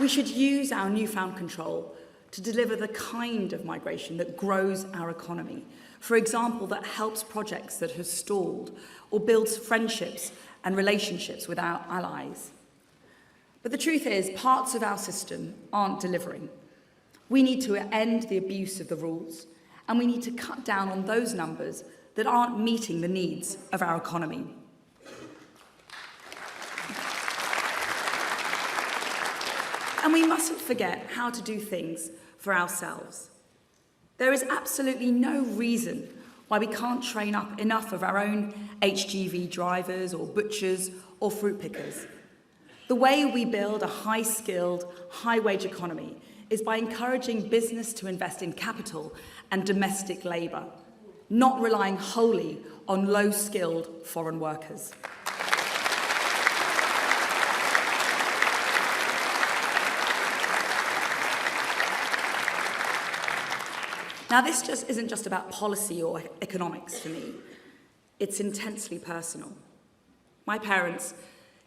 We should use our newfound control to deliver the kind of migration that grows our economy. For example, that helps projects that have stalled or builds friendships and relationships with our allies. But the truth is, parts of our system aren't delivering. We need to end the abuse of the rules, and we need to cut down on those numbers that aren't meeting the needs of our economy. And we mustn't forget how to do things for ourselves. There is absolutely no reason why we can't train up enough of our own HGV drivers or butchers or fruit pickers. The way we build a high-skilled, high-wage economy is by encouraging business to invest in capital and domestic labour, not relying wholly on low-skilled foreign workers. Now, this just isn't just about policy or economics for me. It's intensely personal. My parents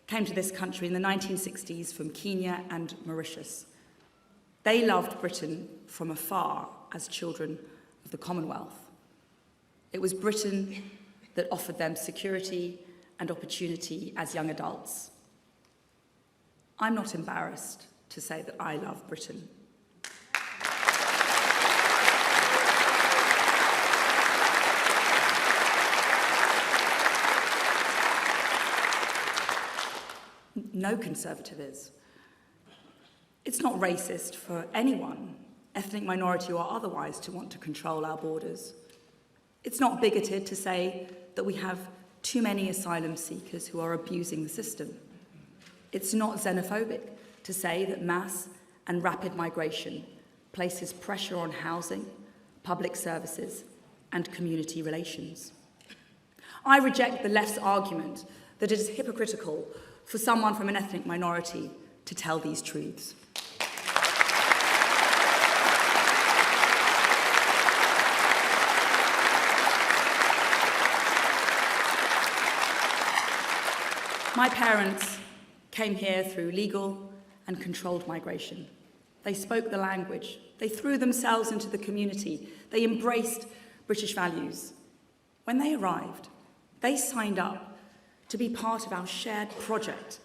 came to this country in the 1960s from Kenya and Mauritius. They loved Britain from afar as children of the Commonwealth. It was Britain that offered them security and opportunity as young adults. I'm not embarrassed to say that I love Britain. No Conservative is. It's not racist for anyone, ethnic minority or otherwise, to want to control our borders. It's not bigoted to say that we have too many asylum seekers who are abusing the system. It's not xenophobic to say that mass and rapid migration places pressure on housing, public services, and community relations. I reject the left's argument that it is hypocritical for someone from an ethnic minority to tell these truths. My parents came here through legal and controlled migration. They spoke the language. They threw themselves into the community. They embraced British values. When they arrived, they signed up to be part of our shared project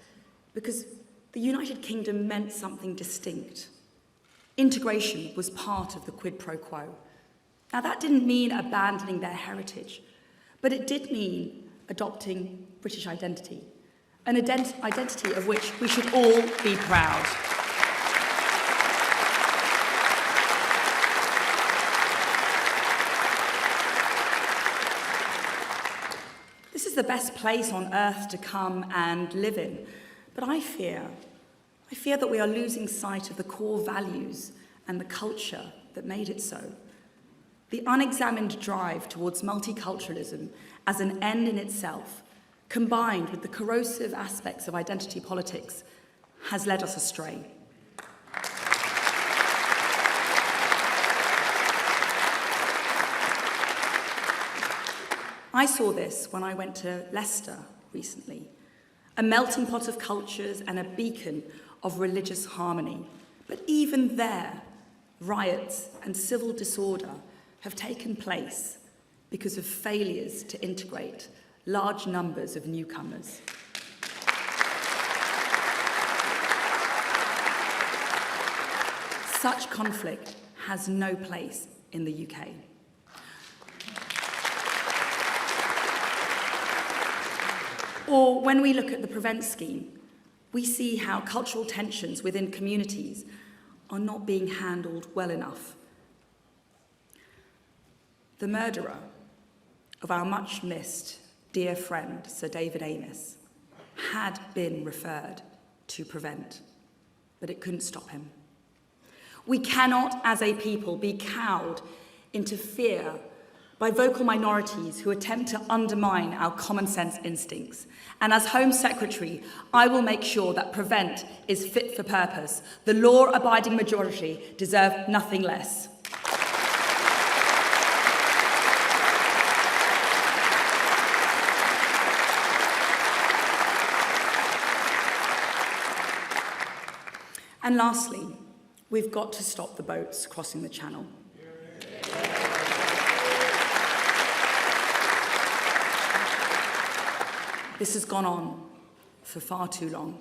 because the United Kingdom meant something distinct. Integration was part of the quid pro quo. Now, that didn't mean abandoning their heritage, but it did mean adopting British identity, an identity of which we should all be proud. This is the best place on earth to come and live in, but I fear that we are losing sight of the core values and the culture that made it so. The unexamined drive towards multiculturalism as an end in itself, combined with the corrosive aspects of identity politics, has led us astray. I saw this when I went to Leicester recently, a melting pot of cultures and a beacon of religious harmony. But even there, riots and civil disorder have taken place because of failures to integrate large numbers of newcomers. Such conflict has no place in the UK. Or when we look at the Prevent scheme, we see how cultural tensions within communities are not being handled well enough. The murderer of our much missed dear friend, Sir David Amess, had been referred to Prevent, but it couldn't stop him. We cannot, as a people, be cowed into fear by vocal minorities who attempt to undermine our common sense instincts. And as Home Secretary, I will make sure that Prevent is fit for purpose. The law-abiding majority deserve nothing less. And lastly, we've got to stop the boats crossing the Channel. This has gone on for far too long.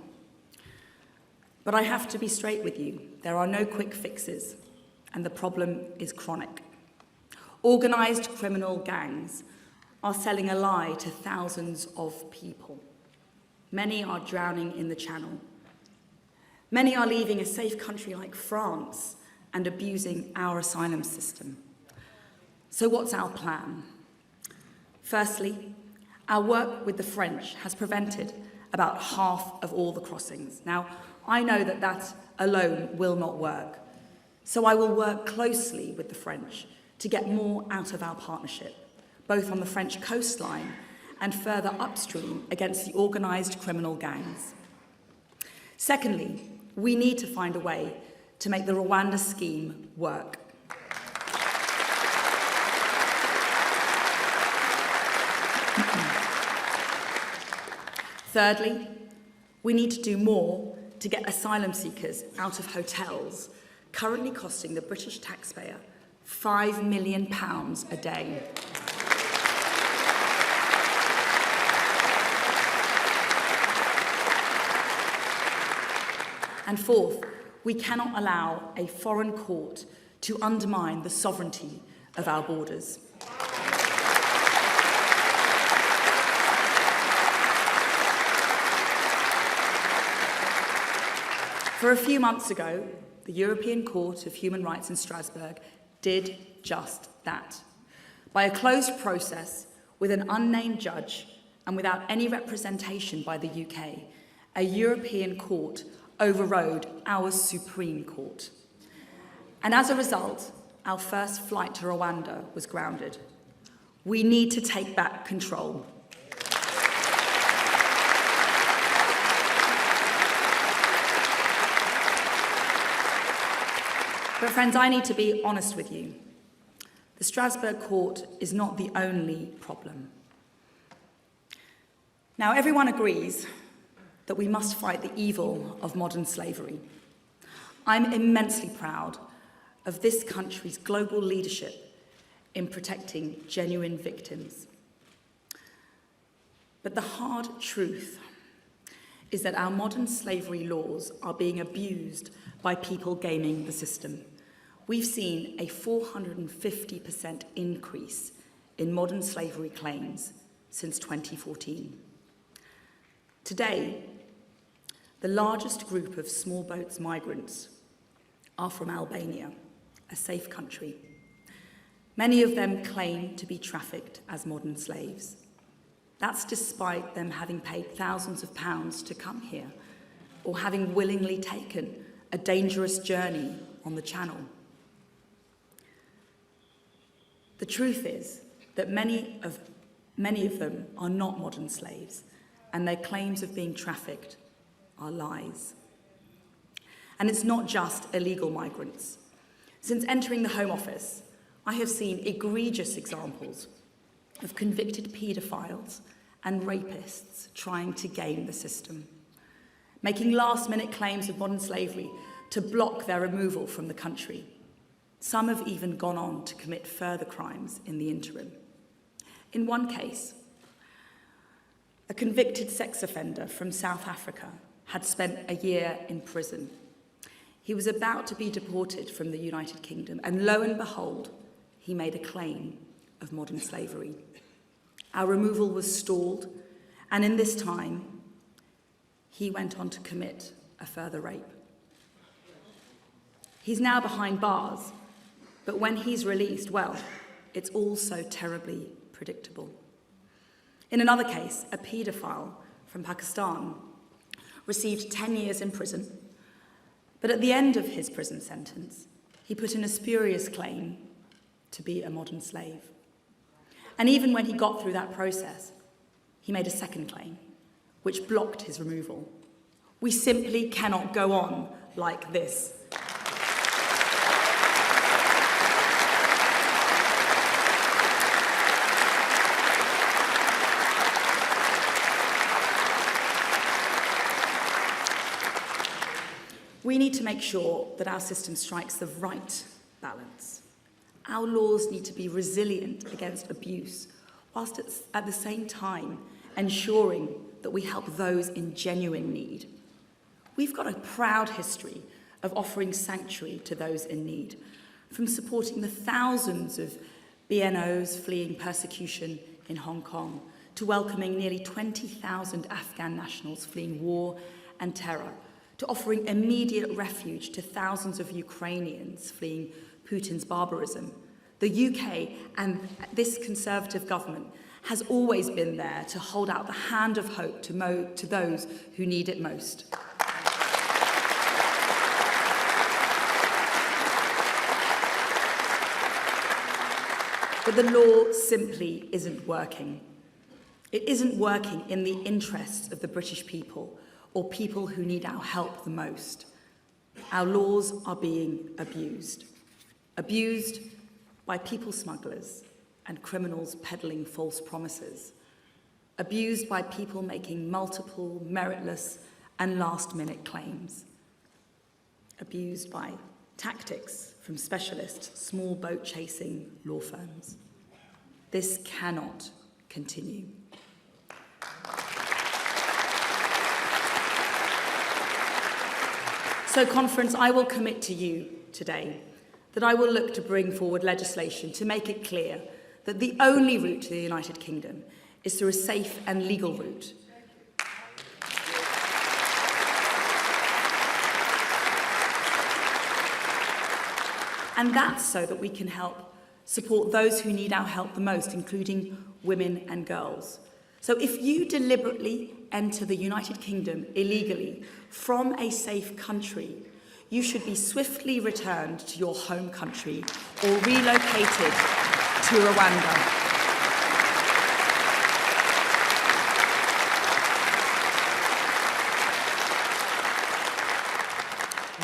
But I have to be straight with you. There are no quick fixes, and the problem is chronic. Organised criminal gangs are selling a lie to thousands of people. Many are drowning in the Channel. Many are leaving a safe country like France and abusing our asylum system. So what's our plan? Firstly, our work with the French has prevented about half of all the crossings. Now, I know that that alone will not work, so I will work closely with the French to get more out of our partnership, both on the French coastline and further upstream against the organised criminal gangs. Secondly, we need to find a way to make the Rwanda scheme work. Thirdly, we need to do more to get asylum seekers out of hotels, currently costing the British taxpayer £5 million a day. And fourth, we cannot allow a foreign court to undermine the sovereignty of our borders. For a few months ago, the European Court of Human Rights in Strasbourg did just that. By a closed process with an unnamed judge and without any representation by the UK, a European court overrode our Supreme Court. And as a result, our first flight to Rwanda was grounded. We need to take back control. But friends, I need to be honest with you. The Strasbourg Court is not the only problem. Now, everyone agrees that we must fight the evil of modern slavery. I'm immensely proud of this country's global leadership in protecting genuine victims. But the hard truth is that our modern slavery laws are being abused by people gaming the system. We've seen a 450% increase in modern slavery claims since 2014. Today, the largest group of small boats migrants are from Albania, a safe country. Many of them claim to be trafficked as modern slaves. That's despite them having paid thousands of pounds to come here, or having willingly taken a dangerous journey on the Channel. The truth is that many of them are not modern slaves, and their claims of being trafficked are lies. And it's not just illegal migrants. Since entering the Home Office, I have seen egregious examples of convicted paedophiles and rapists trying to game the system, making last-minute claims of modern slavery to block their removal from the country. Some have even gone on to commit further crimes in the interim. In one case, a convicted sex offender from South Africa had spent a year in prison. He was about to be deported from the United Kingdom, and lo and behold, he made a claim of modern slavery. Our removal was stalled, and in this time, he went on to commit a further rape. He's now behind bars, but when he's released, well, it's all so terribly predictable. In another case, a paedophile from Pakistan received 10 years in prison, but at the end of his prison sentence, he put in a spurious claim to be a modern slave. And even when he got through that process, he made a second claim, which blocked his removal. We simply cannot go on like this. We need to make sure that our system strikes the right balance. Our laws need to be resilient against abuse, whilst at the same time ensuring that we help those in genuine need. We've got a proud history of offering sanctuary to those in need, from supporting the thousands of BNOs fleeing persecution in Hong Kong, to welcoming nearly 20,000 Afghan nationals fleeing war and terror, to offering immediate refuge to thousands of Ukrainians fleeing Putin's barbarism. The UK and this Conservative government has always been there to hold out the hand of hope to those who need it most. But the law simply isn't working. It isn't working in the interests of the British people or people who need our help the most. Our laws are being abused. Abused by people smugglers and criminals peddling false promises. Abused by people making multiple, meritless and last-minute claims. Abused by tactics from specialist, small boat-chasing law firms. This cannot continue. So, Conference, I will commit to you today that I will look to bring forward legislation to make it clear that the only route to the United Kingdom is through a safe and legal route. And that's so that we can help support those who need our help the most, including women and girls. So if you deliberately enter the United Kingdom illegally from a safe country, you should be swiftly returned to your home country or relocated to Rwanda.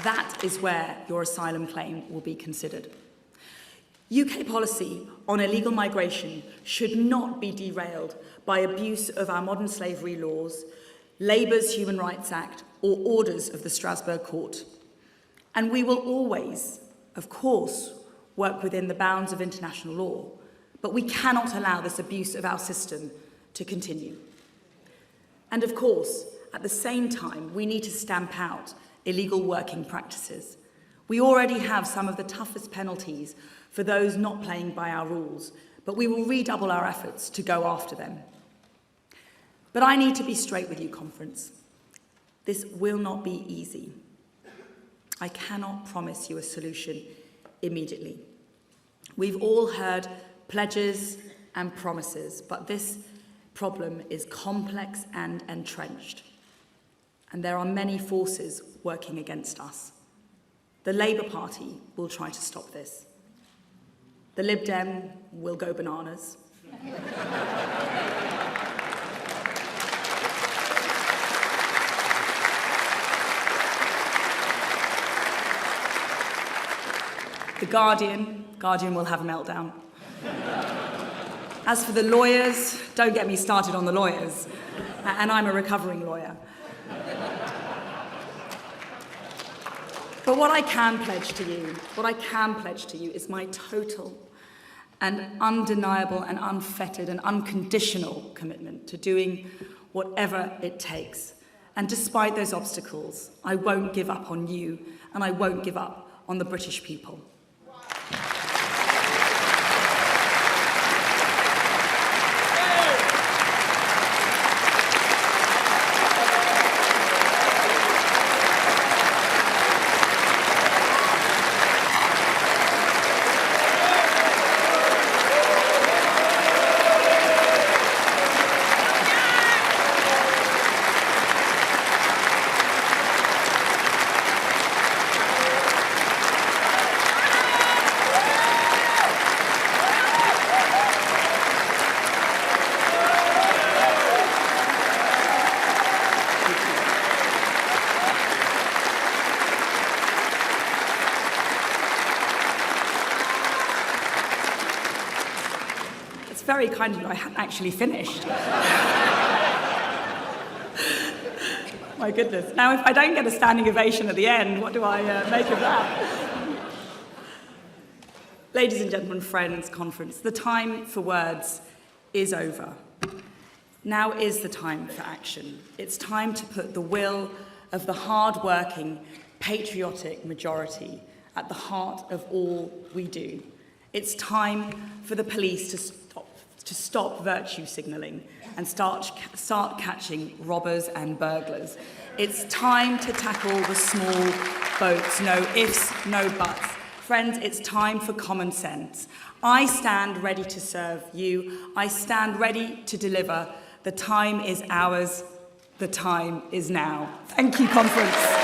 That is where your asylum claim will be considered. UK policy on illegal migration should not be derailed by abuse of our modern slavery laws, Labour's Human Rights Act, or orders of the Strasbourg Court. And we will always, of course, work within the bounds of international law, but we cannot allow this abuse of our system to continue. And of course, at the same time, we need to stamp out illegal working practices. We already have some of the toughest penalties for those not playing by our rules, but we will redouble our efforts to go after them. But I need to be straight with you, Conference. This will not be easy. I cannot promise you a solution immediately. We've all heard pledges and promises, but this problem is complex and entrenched, and there are many forces working against us. The Labour Party will try to stop this. The Lib Dem will go bananas. The Guardian will have a meltdown. As for the lawyers, don't get me started on the lawyers. And I'm a recovering lawyer. But what I can pledge to you is my total and undeniable and unfettered and unconditional commitment to doing whatever it takes. And despite those obstacles, I won't give up on you, and I won't give up on the British people. Very kind of you, I hadn't actually finished. My goodness. Now, if I don't get a standing ovation at the end, what do I make of that? Ladies and gentlemen, friends, conference, the time for words is over. Now is the time for action. It's time to put the will of the hard-working, patriotic majority at the heart of all we do. It's time for the police to stop virtue signalling and start catching robbers and burglars. It's time to tackle the small boats, no ifs, no buts. Friends, it's time for common sense. I stand ready to serve you. I stand ready to deliver. The time is ours. The time is now. Thank you, conference.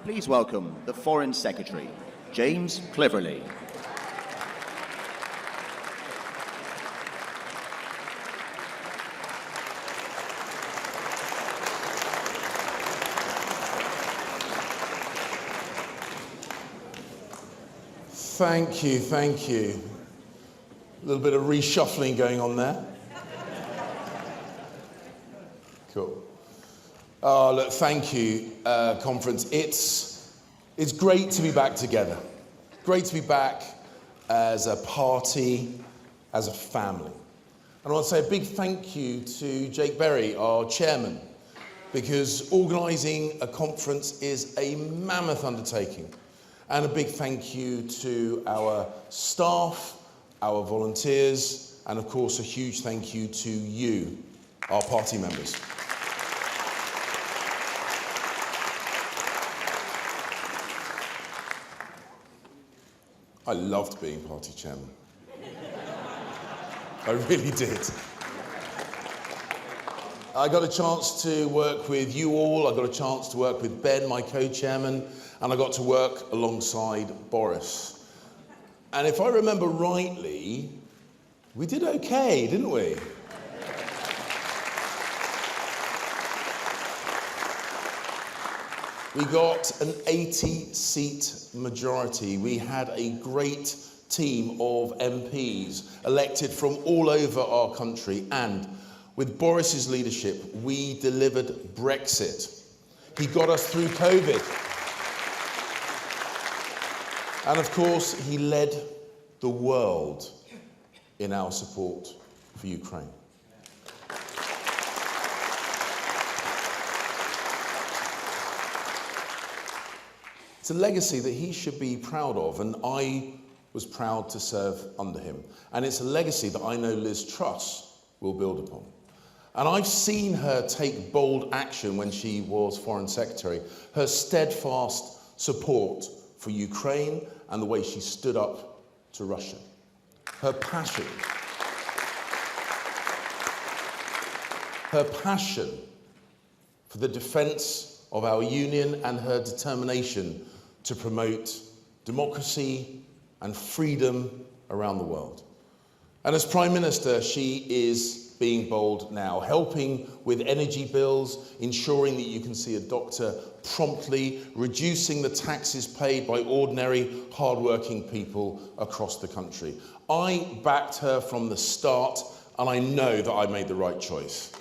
Please welcome the Foreign Secretary, James Cleverly. Thank you, thank you. A little bit of reshuffling going on there. Cool. Oh, look, thank you, conference. It's great to be back together. Great to be back as a party, as a family. And I want to say a big thank you to Jake Berry, our chairman, because organising a conference is a mammoth undertaking. And a big thank you to our staff, our volunteers, and of course a huge thank you to you, our party members. I loved being party chairman. I really did. I got a chance to work with you all. I got a chance to work with Ben, my co-chairman, and I got to work alongside Boris. And if I remember rightly, we did okay, didn't we? We got an 80-seat majority. We had a great team of MPs elected from all over our country, and with Boris's leadership, we delivered Brexit. He got us through COVID. And of course, he led the world in our support for Ukraine. It's a legacy that he should be proud of, and I was proud to serve under him. And it's a legacy that I know Liz Truss will build upon. And I've seen her take bold action when she was Foreign Secretary. Her steadfast support for Ukraine and the way she stood up to Russia. Her passion for the defence of our union and her determination to promote democracy and freedom around the world. And as Prime Minister, she is being bold now, helping with energy bills, ensuring that you can see a doctor promptly, reducing the taxes paid by ordinary, hard-working people across the country. I backed her from the start, and I know that I made the right choice.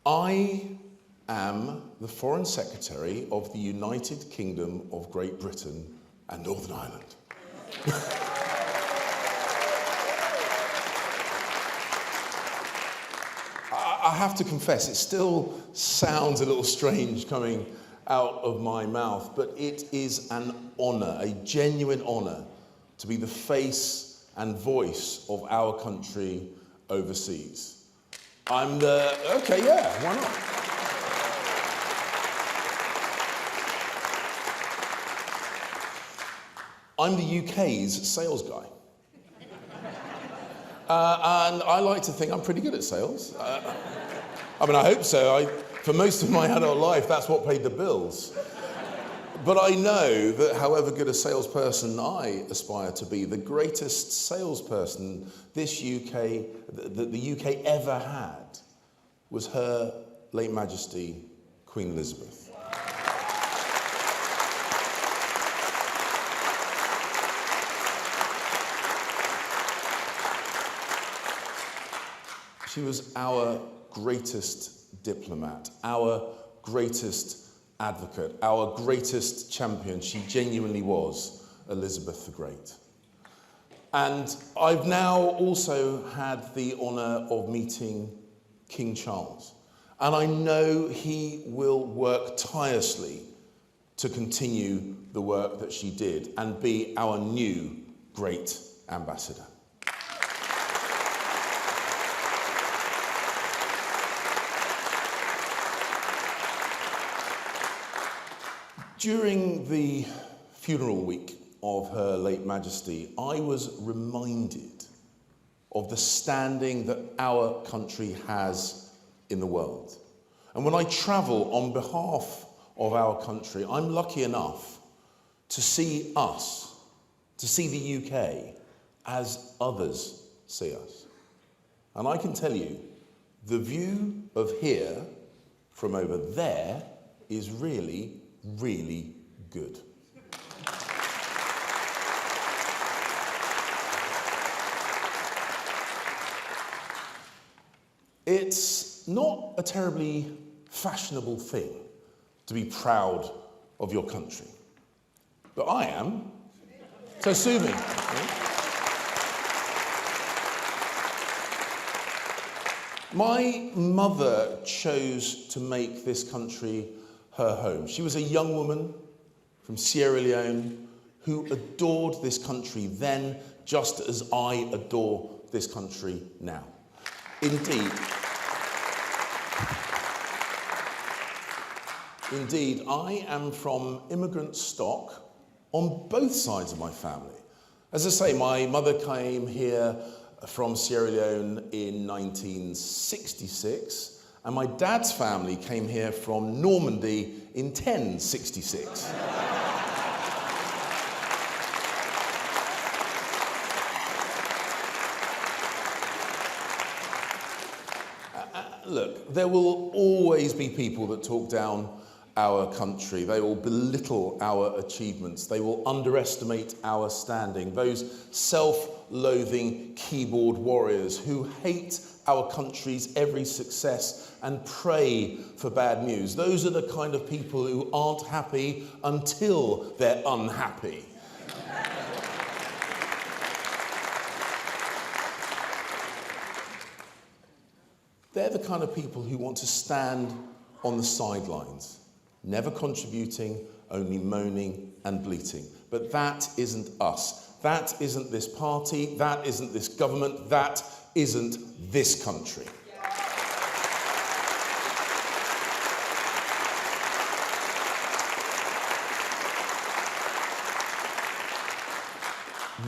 I am the Foreign Secretary of the United Kingdom of Great Britain and Northern Ireland. I have to confess, it still sounds a little strange coming out of my mouth, but it is an honour, a genuine honour, to be the face and voice of our country overseas. Okay, yeah, why not? I'm the UK's sales guy. And I like to think I'm pretty good at sales. I mean, I hope so. For most of my adult life, that's what paid the bills. But I know that however good a salesperson I aspire to be, the greatest salesperson the UK ever had was Her late Majesty, Queen Elizabeth. She was our greatest diplomat, our greatest advocate, our greatest champion. She genuinely was Elizabeth the Great. And I've now also had the honour of meeting King Charles. And I know he will work tirelessly to continue the work that she did and be our new great ambassador. During the funeral week of Her late Majesty, I was reminded of the standing that our country has in the world. And when I travel on behalf of our country, I'm lucky enough to see us, to see the UK as others see us. And I can tell you, the view of here from over there is really, really good. It's not a terribly fashionable thing to be proud of your country, but I am, so sue me. My mother chose to make this country her home. She was a young woman from Sierra Leone who adored this country then, just as I adore this country now. Indeed, I am from immigrant stock on both sides of my family. As I say, my mother came here from Sierra Leone in 1966, and my dad's family came here from Normandy in 1066. Look, there will always be people that talk down our country. They will belittle our achievements. They will underestimate our standing. Those self-loathing keyboard warriors who hate our country's every success and pray for bad news. Those are the kind of people who aren't happy until they're unhappy. They're the kind of people who want to stand on the sidelines, never contributing, only moaning and bleating. But that isn't us. That isn't this party. That isn't this government. That isn't this country.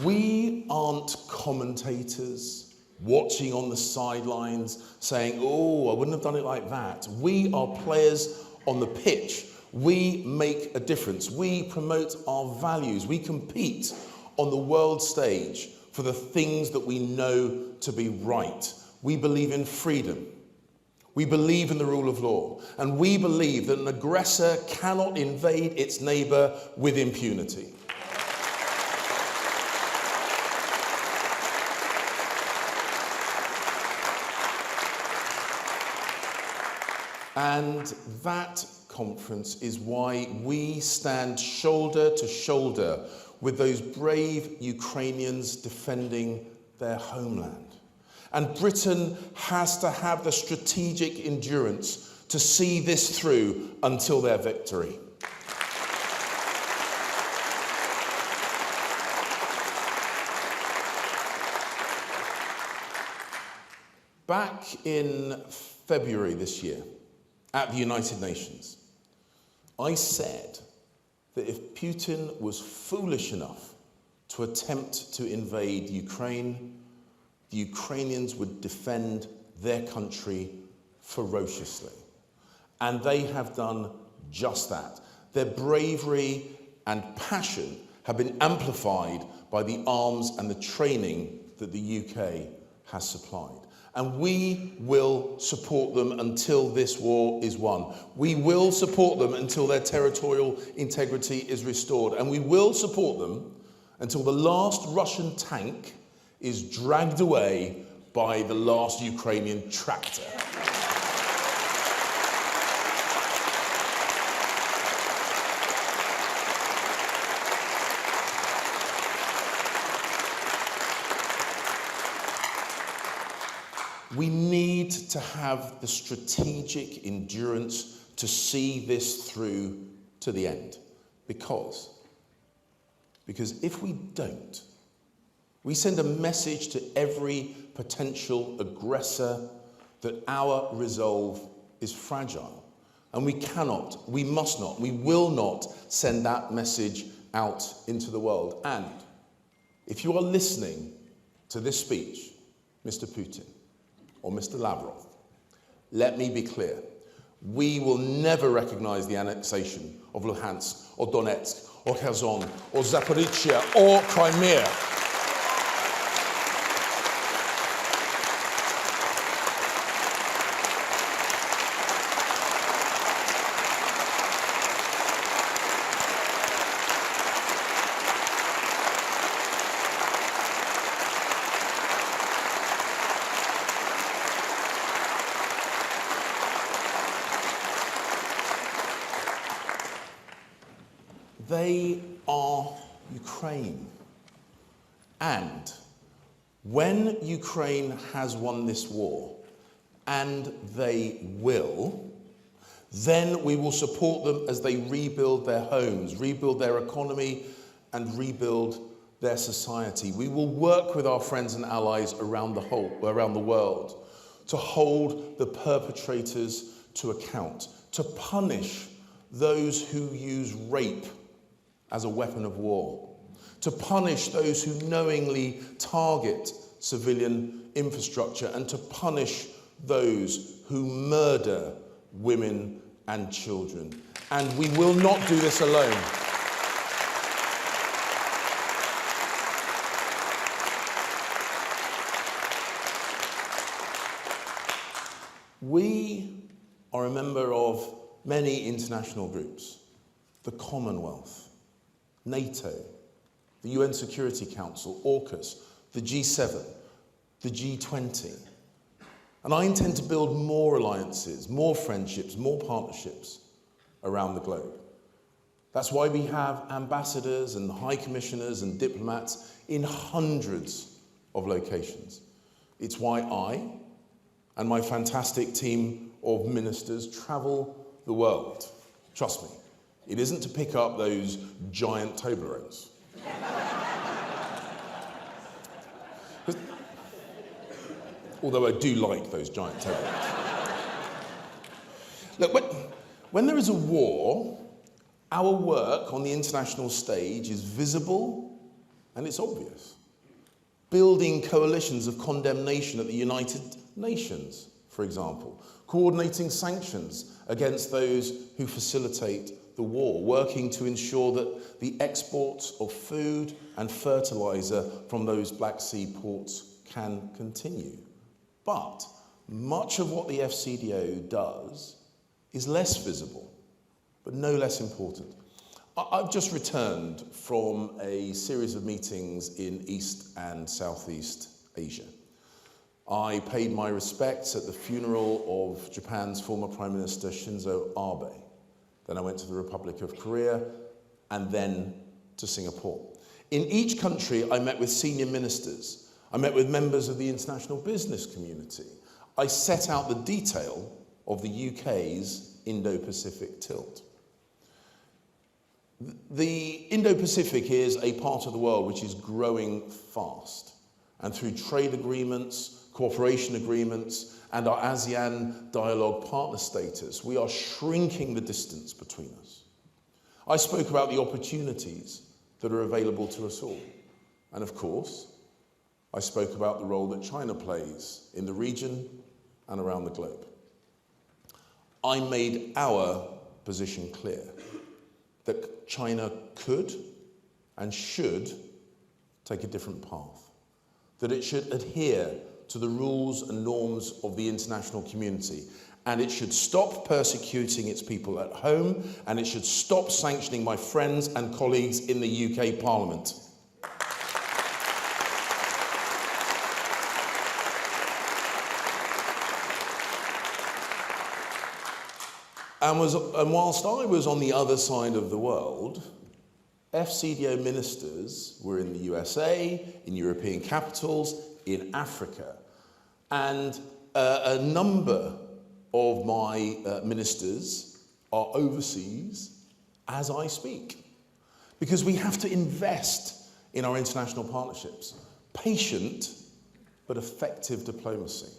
We aren't commentators watching on the sidelines saying, oh, I wouldn't have done it like that. We are players on the pitch. We make a difference. We promote our values. We compete on the world stage for the things that we know to be right. We believe in freedom. We believe in the rule of law. And we believe that an aggressor cannot invade its neighbour with impunity. And that conference is why we stand shoulder to shoulder with those brave Ukrainians defending their homeland. And Britain has to have the strategic endurance to see this through until their victory. Back in February this year, at the United Nations, I said that if Putin was foolish enough to attempt to invade Ukraine, the Ukrainians would defend their country ferociously. And they have done just that. Their bravery and passion have been amplified by the arms and the training that the UK has supplied. And we will support them until this war is won. We will support them until their territorial integrity is restored. And we will support them until the last Russian tank is dragged away by the last Ukrainian tractor. We need to have the strategic endurance to see this through to the end. Because if we don't, we send a message to every potential aggressor that our resolve is fragile. And we cannot, we must not, we will not send that message out into the world. And if you are listening to this speech, Mr. Putin, or Mr. Lavrov, let me be clear. We will never recognize the annexation of Luhansk, or Donetsk, or Kherson, or Zaporizhia, or Crimea. They are Ukraine. And when Ukraine has won this war, and they will, then we will support them as they rebuild their homes, rebuild their economy, and rebuild their society. We will work with our friends and allies around the world to hold the perpetrators to account, to punish those who use rape as a weapon of war, to punish those who knowingly target civilian infrastructure, and to punish those who murder women and children. And we will not do this alone. We are a member of many international groups, the Commonwealth, NATO, the UN Security Council, AUKUS, the G7, the G20. And I intend to build more alliances, more friendships, more partnerships around the globe. That's why we have ambassadors and high commissioners and diplomats in hundreds of locations. It's why I and my fantastic team of ministers travel the world. Trust me, it isn't to pick up those giant Toblerones. Although I do like those giant Toblerones. Look, when there is a war, our work on the international stage is visible and it's obvious. Building coalitions of condemnation at the United Nations, for example. Coordinating sanctions against those who facilitate the war. Working to ensure that the exports of food and fertiliser from those Black Sea ports can continue. But much of what the FCDO does is less visible, but no less important. I've just returned from a series of meetings in East and Southeast Asia. I paid my respects at the funeral of Japan's former Prime Minister Shinzo Abe. Then I went to the Republic of Korea and then to Singapore. In each country, I met with senior ministers. I met with members of the international business community. I set out the detail of the UK's Indo-Pacific tilt. The Indo-Pacific is a part of the world which is growing fast. And through trade agreements, cooperation agreements, and our ASEAN dialogue partner status, we are shrinking the distance between us. I spoke about the opportunities that are available to us all. And of course, I spoke about the role that China plays in the region and around the globe. I made our position clear that China could and should take a different path, that it should adhere to the rules and norms of the international community, and it should stop persecuting its people at home, and it should stop sanctioning my friends and colleagues in the UK Parliament. And whilst I was on the other side of the world, FCDO ministers were in the USA, in European capitals, in Africa. And a number of my ministers are overseas as I speak. Because we have to invest in our international partnerships. Patient but effective diplomacy.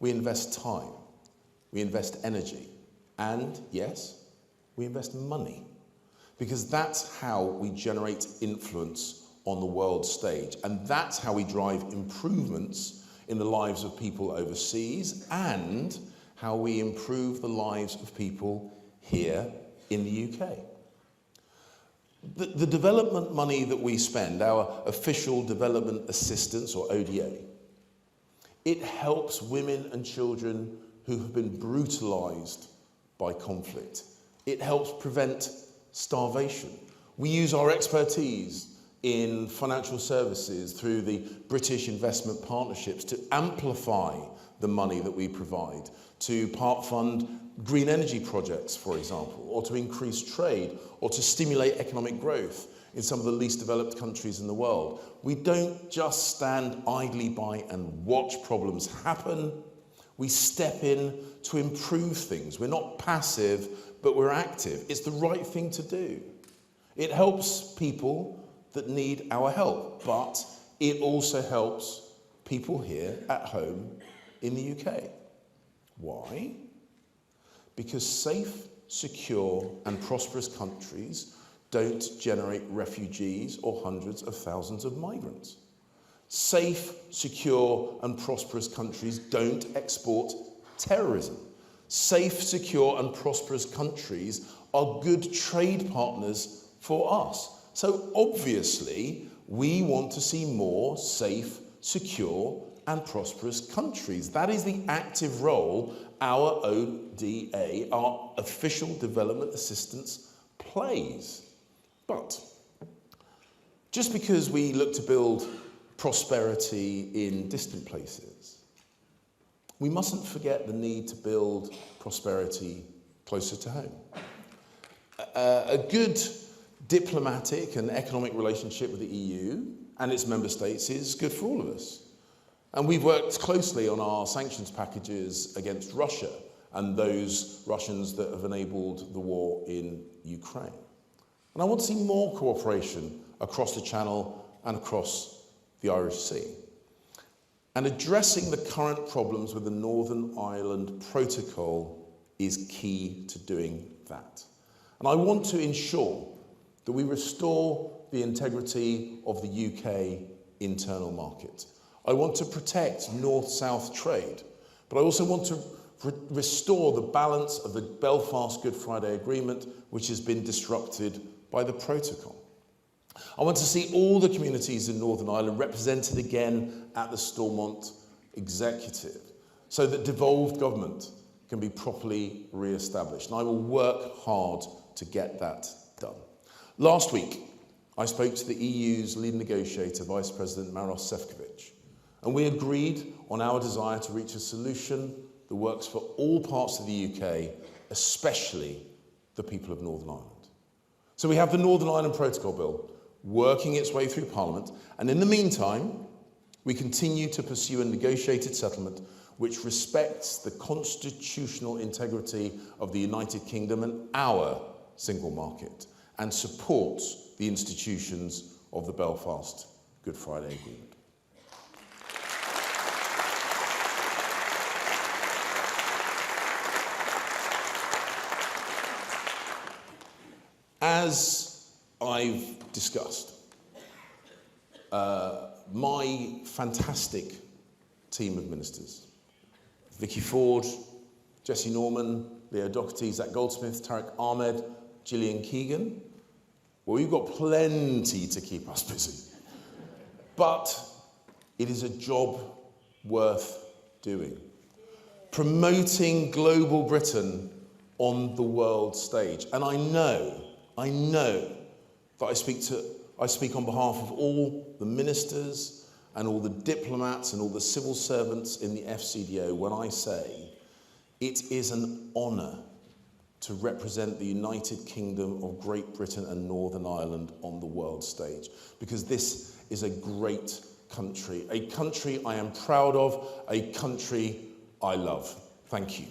We invest time. We invest energy. And, yes, we invest money. Because that's how we generate influence on the world stage. And that's how we drive improvements in the lives of people overseas and how we improve the lives of people here in the UK. The development money that we spend, our official development assistance, or ODA, it helps women and children who have been brutalised by conflict. It helps prevent starvation. We use our expertise in financial services through the British investment partnerships to amplify the money that we provide, to part fund green energy projects, for example, or to increase trade, or to stimulate economic growth in some of the least developed countries in the world. We don't just stand idly by and watch problems happen. We step in to improve things. We're not passive, but we're active. It's the right thing to do. It helps people that need our help, but it also helps people here at home in the UK. Why? Because safe, secure, and prosperous countries don't generate refugees or hundreds of thousands of migrants. Safe, secure, and prosperous countries don't export terrorism. Safe, secure, and prosperous countries are good trade partners for us. So obviously, we want to see more safe, secure, and prosperous countries. That is the active role our ODA, our Official Development Assistance, plays. But just because we look to build prosperity in distant places, we mustn't forget the need to build prosperity closer to home. A good diplomatic and economic relationship with the EU and its member states is good for all of us. And we've worked closely on our sanctions packages against Russia and those Russians that have enabled the war in Ukraine. And I want to see more cooperation across the Channel and across the Irish Sea. And addressing the current problems with the Northern Ireland Protocol is key to doing that. And I want to ensure that we restore the integrity of the UK internal market. I want to protect north-south trade, but I also want to restore the balance of the Belfast Good Friday Agreement, which has been disrupted by the protocol. I want to see all the communities in Northern Ireland represented again at the Stormont Executive, so that devolved government can be properly re-established. And I will work hard to get that done. Last week, I spoke to the EU's lead negotiator, Vice President Maros Sefcovic, and we agreed on our desire to reach a solution that works for all parts of the UK, especially the people of Northern Ireland. So we have the Northern Ireland Protocol Bill working its way through Parliament, and in the meantime, we continue to pursue a negotiated settlement which respects the constitutional integrity of the United Kingdom and our single market, and supports the institutions of the Belfast Good Friday Agreement. As I've discussed, my fantastic team of ministers, Vicky Ford, Jessie Norman, Leo Doherty, Zach Goldsmith, Tariq Ahmed, Gillian Keegan, well, we've got plenty to keep us busy. But it is a job worth doing. Promoting global Britain on the world stage. And I know that I speak on behalf of all the ministers and all the diplomats and all the civil servants in the FCDO when I say it is an honour to represent the United Kingdom of Great Britain and Northern Ireland on the world stage, because this is a great country I am proud of, a country I love. Thank you.